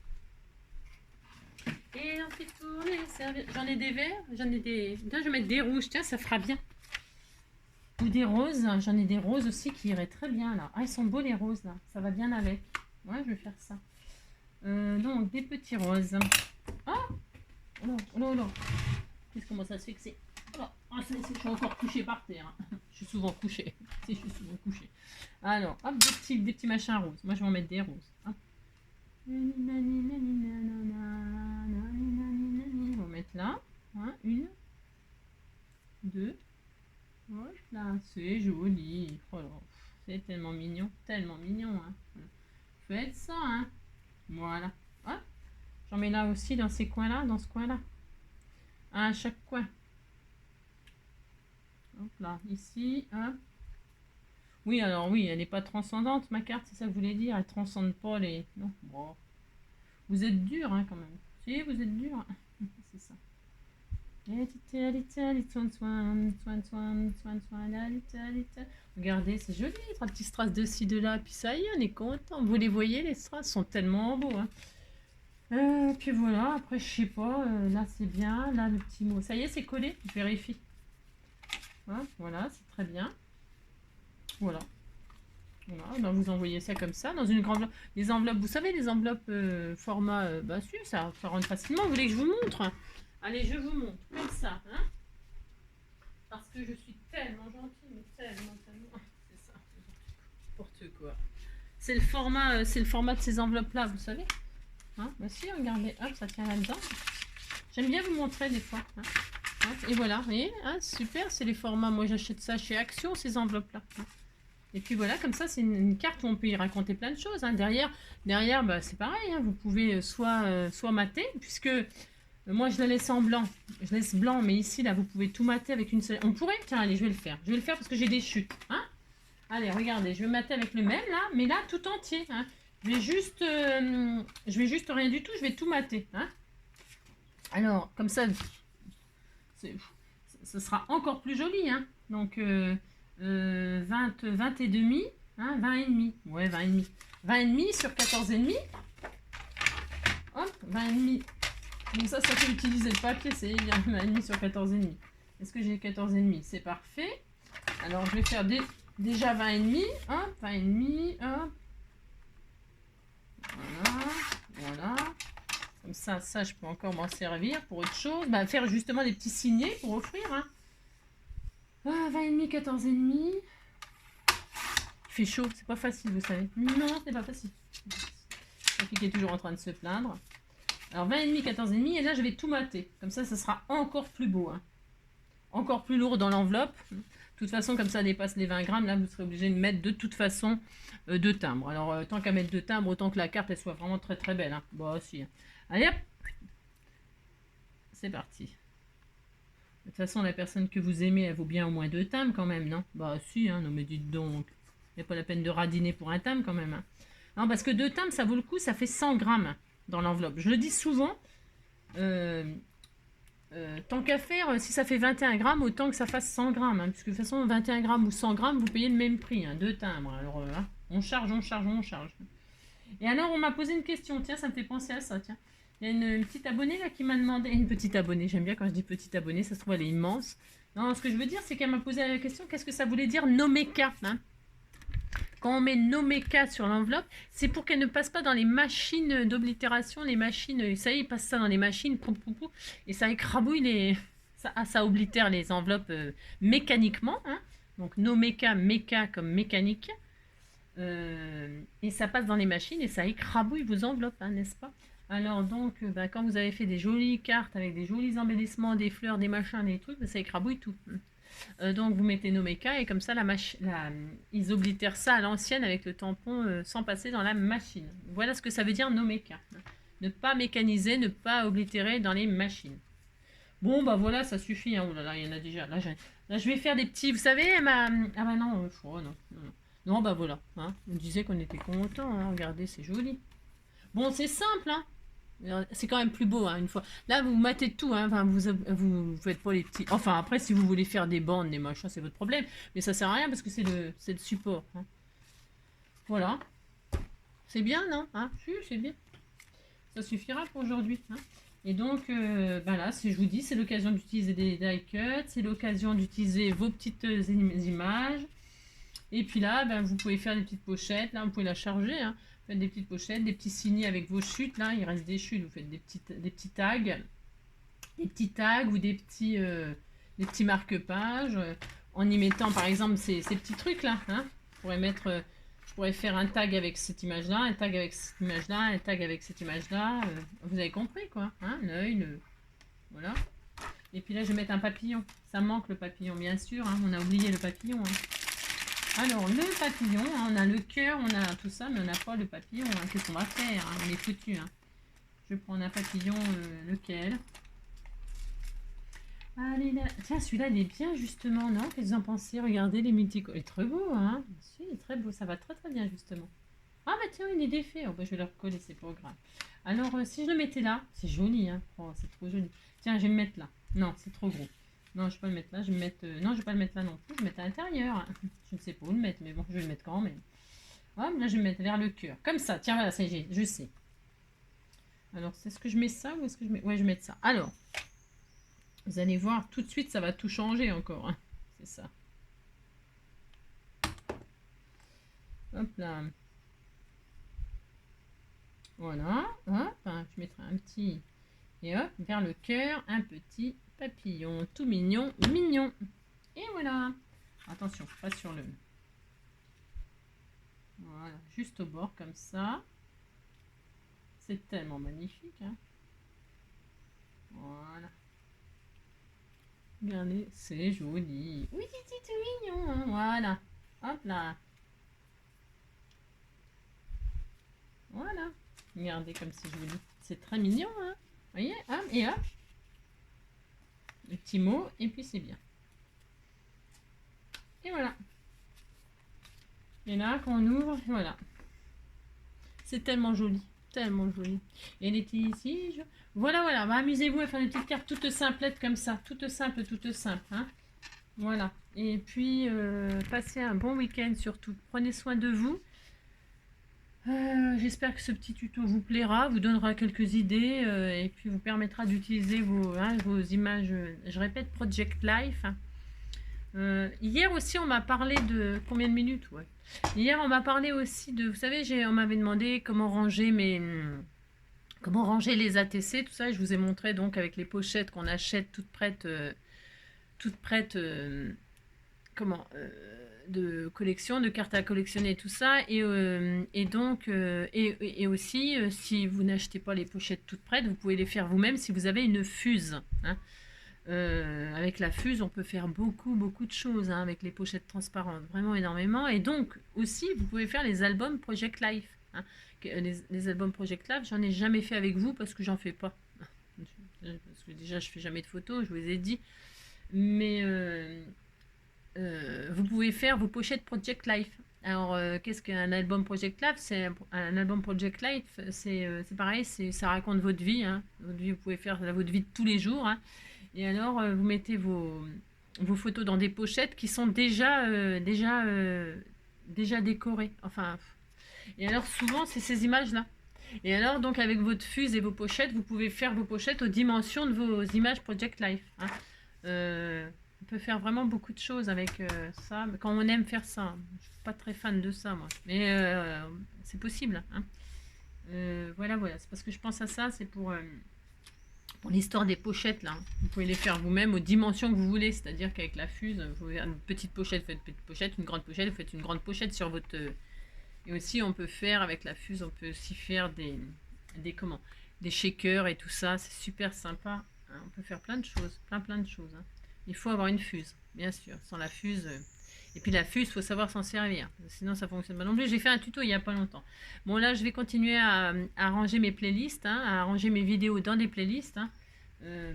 Et on fait tourner les serviettes. J'en ai des verts, j'en ai des... Là, je vais mettre des rouges, tiens, ça fera bien. Ou des roses, j'en ai des roses aussi qui iraient très bien là. Ah, ils sont beaux les roses là, ça va bien avec. Ouais, je vais faire ça. Donc, des petits roses. Ah, oh là, oh là, oh là. Qu'est-ce comment ça se fait que c'est... Oh là, ah, je suis encore couchée par terre. Je suis souvent couchée. Si, je suis souvent couchée. Alors, hop, des petits machins roses. Moi, je vais en mettre des roses. Hop. On va mettre là. Hein, une, deux. Voilà, c'est joli. Oh là, c'est tellement mignon. Tellement mignon. Hein. Faites ça. Hein. Voilà. Hop. J'en mets là aussi dans ces coins-là, dans ce coin-là. À chaque coin. Hop là, ici, hop. Oui, alors oui, elle n'est pas transcendante, ma carte, c'est ça que vous voulez dire. Elle transcende pas les... Non, bon. Vous êtes dur, hein, quand même. Si, vous êtes dur. C'est ça. Regardez, c'est joli, 3 petits strass de ci, de là. Puis ça y est, on est content. Vous les voyez, les strass sont tellement beaux. Hein. Puis voilà, après, je sais pas. Là, c'est bien. Là, le petit mot. Ça y est, c'est collé. Je vérifie. Voilà, c'est très bien. Voilà. Voilà, donc vous envoyez ça comme ça, dans une grande enveloppe. Les enveloppes, vous savez, les enveloppes format, bah si, ça rentre facilement. Vous voulez que je vous montre? Allez, je vous montre, comme ça, hein. Parce que je suis tellement gentille, mais tellement. C'est ça, n'importe quoi. C'est le format de ces enveloppes-là, vous savez. Hein, bah si, regardez, hop, ça tient là-dedans. J'aime bien vous montrer des fois. Hein. Et voilà, vous voyez, hein, super, c'est les formats. Moi, j'achète ça chez Action, ces enveloppes-là. Et puis voilà, comme ça, c'est une carte où on peut y raconter plein de choses. Hein. Derrière bah, c'est pareil. Hein. Vous pouvez soit mater, puisque moi, je la laisse en blanc. Je laisse blanc, mais ici, là, vous pouvez tout mater avec une seule... On pourrait... Tiens, allez, je vais le faire. Je vais le faire parce que j'ai des chutes. Hein. Allez, regardez, je vais mater avec le même, là, mais là, tout entier. Hein. Je vais juste rien du tout, je vais tout mater. Hein. Alors, comme ça... Ce sera encore plus joli, hein. Donc, 20 et demi, hein, 20 et demi. Ouais, 20 et demi. 20 et demi sur 14 et demi. Hop, 20 et demi. Donc ça fait utiliser le papier, c'est bien. 20 et demi sur 14 et demi. Est-ce que j'ai 14 et demi? C'est parfait. Alors, je vais faire déjà 20 et demi. Hop, 20 et demi, hop. Voilà. Comme ça, je peux encore m'en servir pour autre chose. Bah, faire justement des petits signets pour offrir. Hein. 20 et demi, 14 et demi. Il fait chaud, c'est pas facile, vous savez. Non, c'est pas facile. Sophie qui est toujours en train de se plaindre. Alors 20 et demi, 14 et demi, et là je vais tout mater. Comme ça sera encore plus beau. Hein. Encore plus lourd dans l'enveloppe. De toute façon, comme ça dépasse les 20 grammes, là vous serez obligé de mettre de toute façon de timbre. Alors tant qu'à mettre de timbre, autant que la carte elle soit vraiment très très belle. Hein. Bon, aussi. Hein. Allez hop. C'est parti. De toute façon, la personne que vous aimez, elle vaut bien au moins 2 timbres quand même, non? Bah si, hein, non mais dites donc. Il n'y a pas la peine de radiner pour un timbre quand même. Hein. Non, parce que 2 timbres, ça vaut le coup, ça fait 100 grammes dans l'enveloppe. Je le dis souvent, tant qu'à faire, si ça fait 21 grammes, autant que ça fasse 100 grammes. Hein, puisque de toute façon, 21 grammes ou 100 grammes, vous payez le même prix, hein, 2 timbres. Alors, hein, on charge. Et alors, on m'a posé une question. Tiens, ça me fait penser à ça, tiens. Il y a une petite abonnée là qui m'a demandé, une petite abonnée, j'aime bien quand je dis petite abonnée, ça se trouve elle est immense. Non, ce que je veux dire, c'est qu'elle m'a posé la question, qu'est-ce que ça voulait dire Nomeka, hein. Quand on met Nomeka sur l'enveloppe, c'est pour qu'elle ne passe pas dans les machines d'oblitération, les machines, ça y est, il passe ça dans les machines, et ça écrabouille les... Ça oblitère les enveloppes mécaniquement, hein. Donc Nomeka, méca comme mécanique, et ça passe dans les machines et ça écrabouille vos enveloppes, hein, n'est-ce pas? Alors donc, quand vous avez fait des jolies cartes avec des jolis embellissements, des fleurs, des machins, des trucs, ça écrabouille tout. Donc vous mettez Nomeka et comme ça, ils oblitèrent ça à l'ancienne avec le tampon sans passer dans la machine. Voilà ce que ça veut dire Nomeka. Ne pas mécaniser, ne pas oblitérer dans les machines. Bon, bah voilà, ça suffit. Hein. Oh là là, il y en a déjà. Là, je vais faire des petits... Vous savez, ah bah non, non. Non, bah voilà. Hein. On disait qu'on était content. Hein. Regardez, c'est joli. Bon, c'est simple, hein. C'est quand même plus beau, hein, une fois. Là, vous matez tout, hein. Enfin, vous faites pas les petits... Enfin, après, si vous voulez faire des bandes, des machins, c'est votre problème. Mais ça sert à rien parce que c'est le support. Hein. Voilà. C'est bien, non? Hein, c'est bien. Ça suffira pour aujourd'hui. Hein. Et donc, ben là, si je vous dis, c'est l'occasion d'utiliser des die cuts, c'est l'occasion d'utiliser vos petites images. Et puis là, ben, vous pouvez faire des petites pochettes. Là, vous pouvez la charger. Hein. Faites des petites pochettes, des petits signets avec vos chutes. Là, il reste des chutes. Vous faites des petits tags. Des petits tags ou des petits marque-pages. En y mettant, par exemple, ces petits trucs-là. Hein. Je pourrais faire un tag avec cette image-là, un tag avec cette image-là, un tag avec cette image-là. Vous avez compris, quoi. Hein, l'œil, voilà. Et puis là, je vais mettre un papillon. Ça manque, le papillon, bien sûr. Hein. On a oublié le papillon. Hein. Alors, le papillon, hein, on a le cœur, on a tout ça, mais on n'a pas le papillon. Hein. Qu'est-ce qu'on va faire? Hein. On est foutu. Hein. Je vais prendre un papillon, lequel? Allez là. Tiens, celui-là, il est bien, justement, non? Qu'est-ce que vous en pensez? Regardez les multicolores. Il est très beau, hein? Il est très beau. Ça va très, très bien, justement. Ah, bah tiens, il est défait. Oh, bah, je vais le recoller, c'est pas grave. Alors, si je le mettais là, c'est joli, hein? Oh, c'est trop joli. Tiens, je vais me mettre là. Non, c'est trop gros. Non, je vais pas le mettre là. Je vais me mettre... non, je vais pas le mettre là non plus. Je vais le mettre à l'intérieur. Je ne sais pas où le mettre, mais bon, je vais le mettre quand même. Hop, là, je vais le mettre vers le cœur. Comme ça. Tiens, voilà, ça y est, je sais. Alors, est-ce que je mets ça ou est-ce que je mets... Ouais, je vais mettre ça. Alors... Vous allez voir, tout de suite, ça va tout changer encore. Hein. C'est ça. Hop là. Voilà. Hop. Je mettrai un petit... Et hop, vers le cœur, un petit papillon. Tout mignon, mignon. Et voilà. Attention, pas sur le... Voilà, juste au bord, comme ça. C'est tellement magnifique. Hein. Voilà. Regardez, c'est joli. Oui, c'est tout mignon. Hein. Voilà. Hop là. Voilà. Regardez comme c'est joli. C'est très mignon. Hein. Vous voyez? Hop, et hop. Le petit mot. Et puis c'est bien. Et voilà. Et là, quand on ouvre, voilà. C'est tellement joli. Tellement joli. Et les petits ici. Voilà, voilà. Bah, amusez-vous à faire des petites cartes toutes simplettes comme ça. Toutes simples, toutes simples. Hein. Voilà. Et puis, passez un bon week-end surtout. Prenez soin de vous. J'espère que ce petit tuto vous plaira, vous donnera quelques idées et puis vous permettra d'utiliser vos images, je répète, Project Life. Hier aussi, on m'a parlé de... Combien de minutes? Ouais. Hier, on m'a parlé aussi de... Vous savez, on m'avait demandé comment ranger les ATC, tout ça. Je vous ai montré donc avec les pochettes qu'on achète toutes prêtes... de collection, de cartes à collectionner et tout ça. Et donc, et aussi, si vous n'achetez pas les pochettes toutes prêtes, vous pouvez les faire vous-même si vous avez une fuse. Hein. Avec la fuse, on peut faire beaucoup de choses hein, avec les pochettes transparentes, vraiment énormément. Et donc, aussi, vous pouvez faire les albums Project Life. Hein. Les albums Project Life, j'en ai jamais fait avec vous parce que j'en fais pas. Parce que déjà, je fais jamais de photos, je vous ai dit. Mais... vous pouvez faire vos pochettes Project Life. Alors, qu'est-ce qu'un album Project Life? C'est un album Project Life, c'est pareil, ça raconte votre vie, hein. Votre vie, vous pouvez faire votre vie de tous les jours. Hein. Et alors, vous mettez vos photos dans des pochettes qui sont déjà décorées. Enfin, et alors souvent, c'est ces images-là. Et alors, donc, avec votre fuse et vos pochettes, vous pouvez faire vos pochettes aux dimensions de vos images Project Life. Hein. On peut faire vraiment beaucoup de choses avec ça, quand on aime faire ça. Je suis pas très fan de ça, moi. Mais c'est possible. Hein. Voilà. C'est parce que je pense à ça, c'est pour l'histoire des pochettes, là. Vous pouvez les faire vous-même aux dimensions que vous voulez. C'est-à-dire qu'avec la fuse, vous pouvez faire une petite pochette, vous faites une petite pochette, une grande pochette, vous faites une grande pochette sur votre... Et aussi, on peut faire, avec la fuse, on peut aussi faire des shakers et tout ça. C'est super sympa. Hein. On peut faire plein de choses, plein de choses. Hein. Il faut avoir une fuse, bien sûr. Sans la fuse... Et puis la fuse, il faut savoir s'en servir. Sinon, ça ne fonctionne pas non plus. J'ai fait un tuto il n'y a pas longtemps. Bon, là, je vais continuer à ranger mes playlists, hein, à ranger mes vidéos dans des playlists. Hein,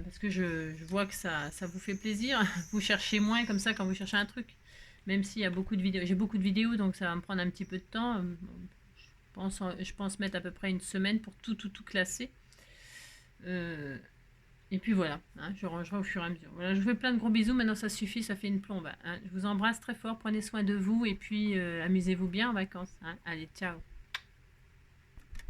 parce que je vois que ça vous fait plaisir. Vous cherchez moins comme ça quand vous cherchez un truc. Même s'il y a beaucoup de vidéos. J'ai beaucoup de vidéos, donc ça va me prendre un petit peu de temps. Je pense mettre à peu près une semaine pour tout classer. Et puis voilà, hein, je rangerai au fur et à mesure. Voilà, je vous fais plein de gros bisous, maintenant ça suffit, ça fait une plombe. Hein. Je vous embrasse très fort, prenez soin de vous et puis amusez-vous bien en vacances. Hein. Allez, ciao.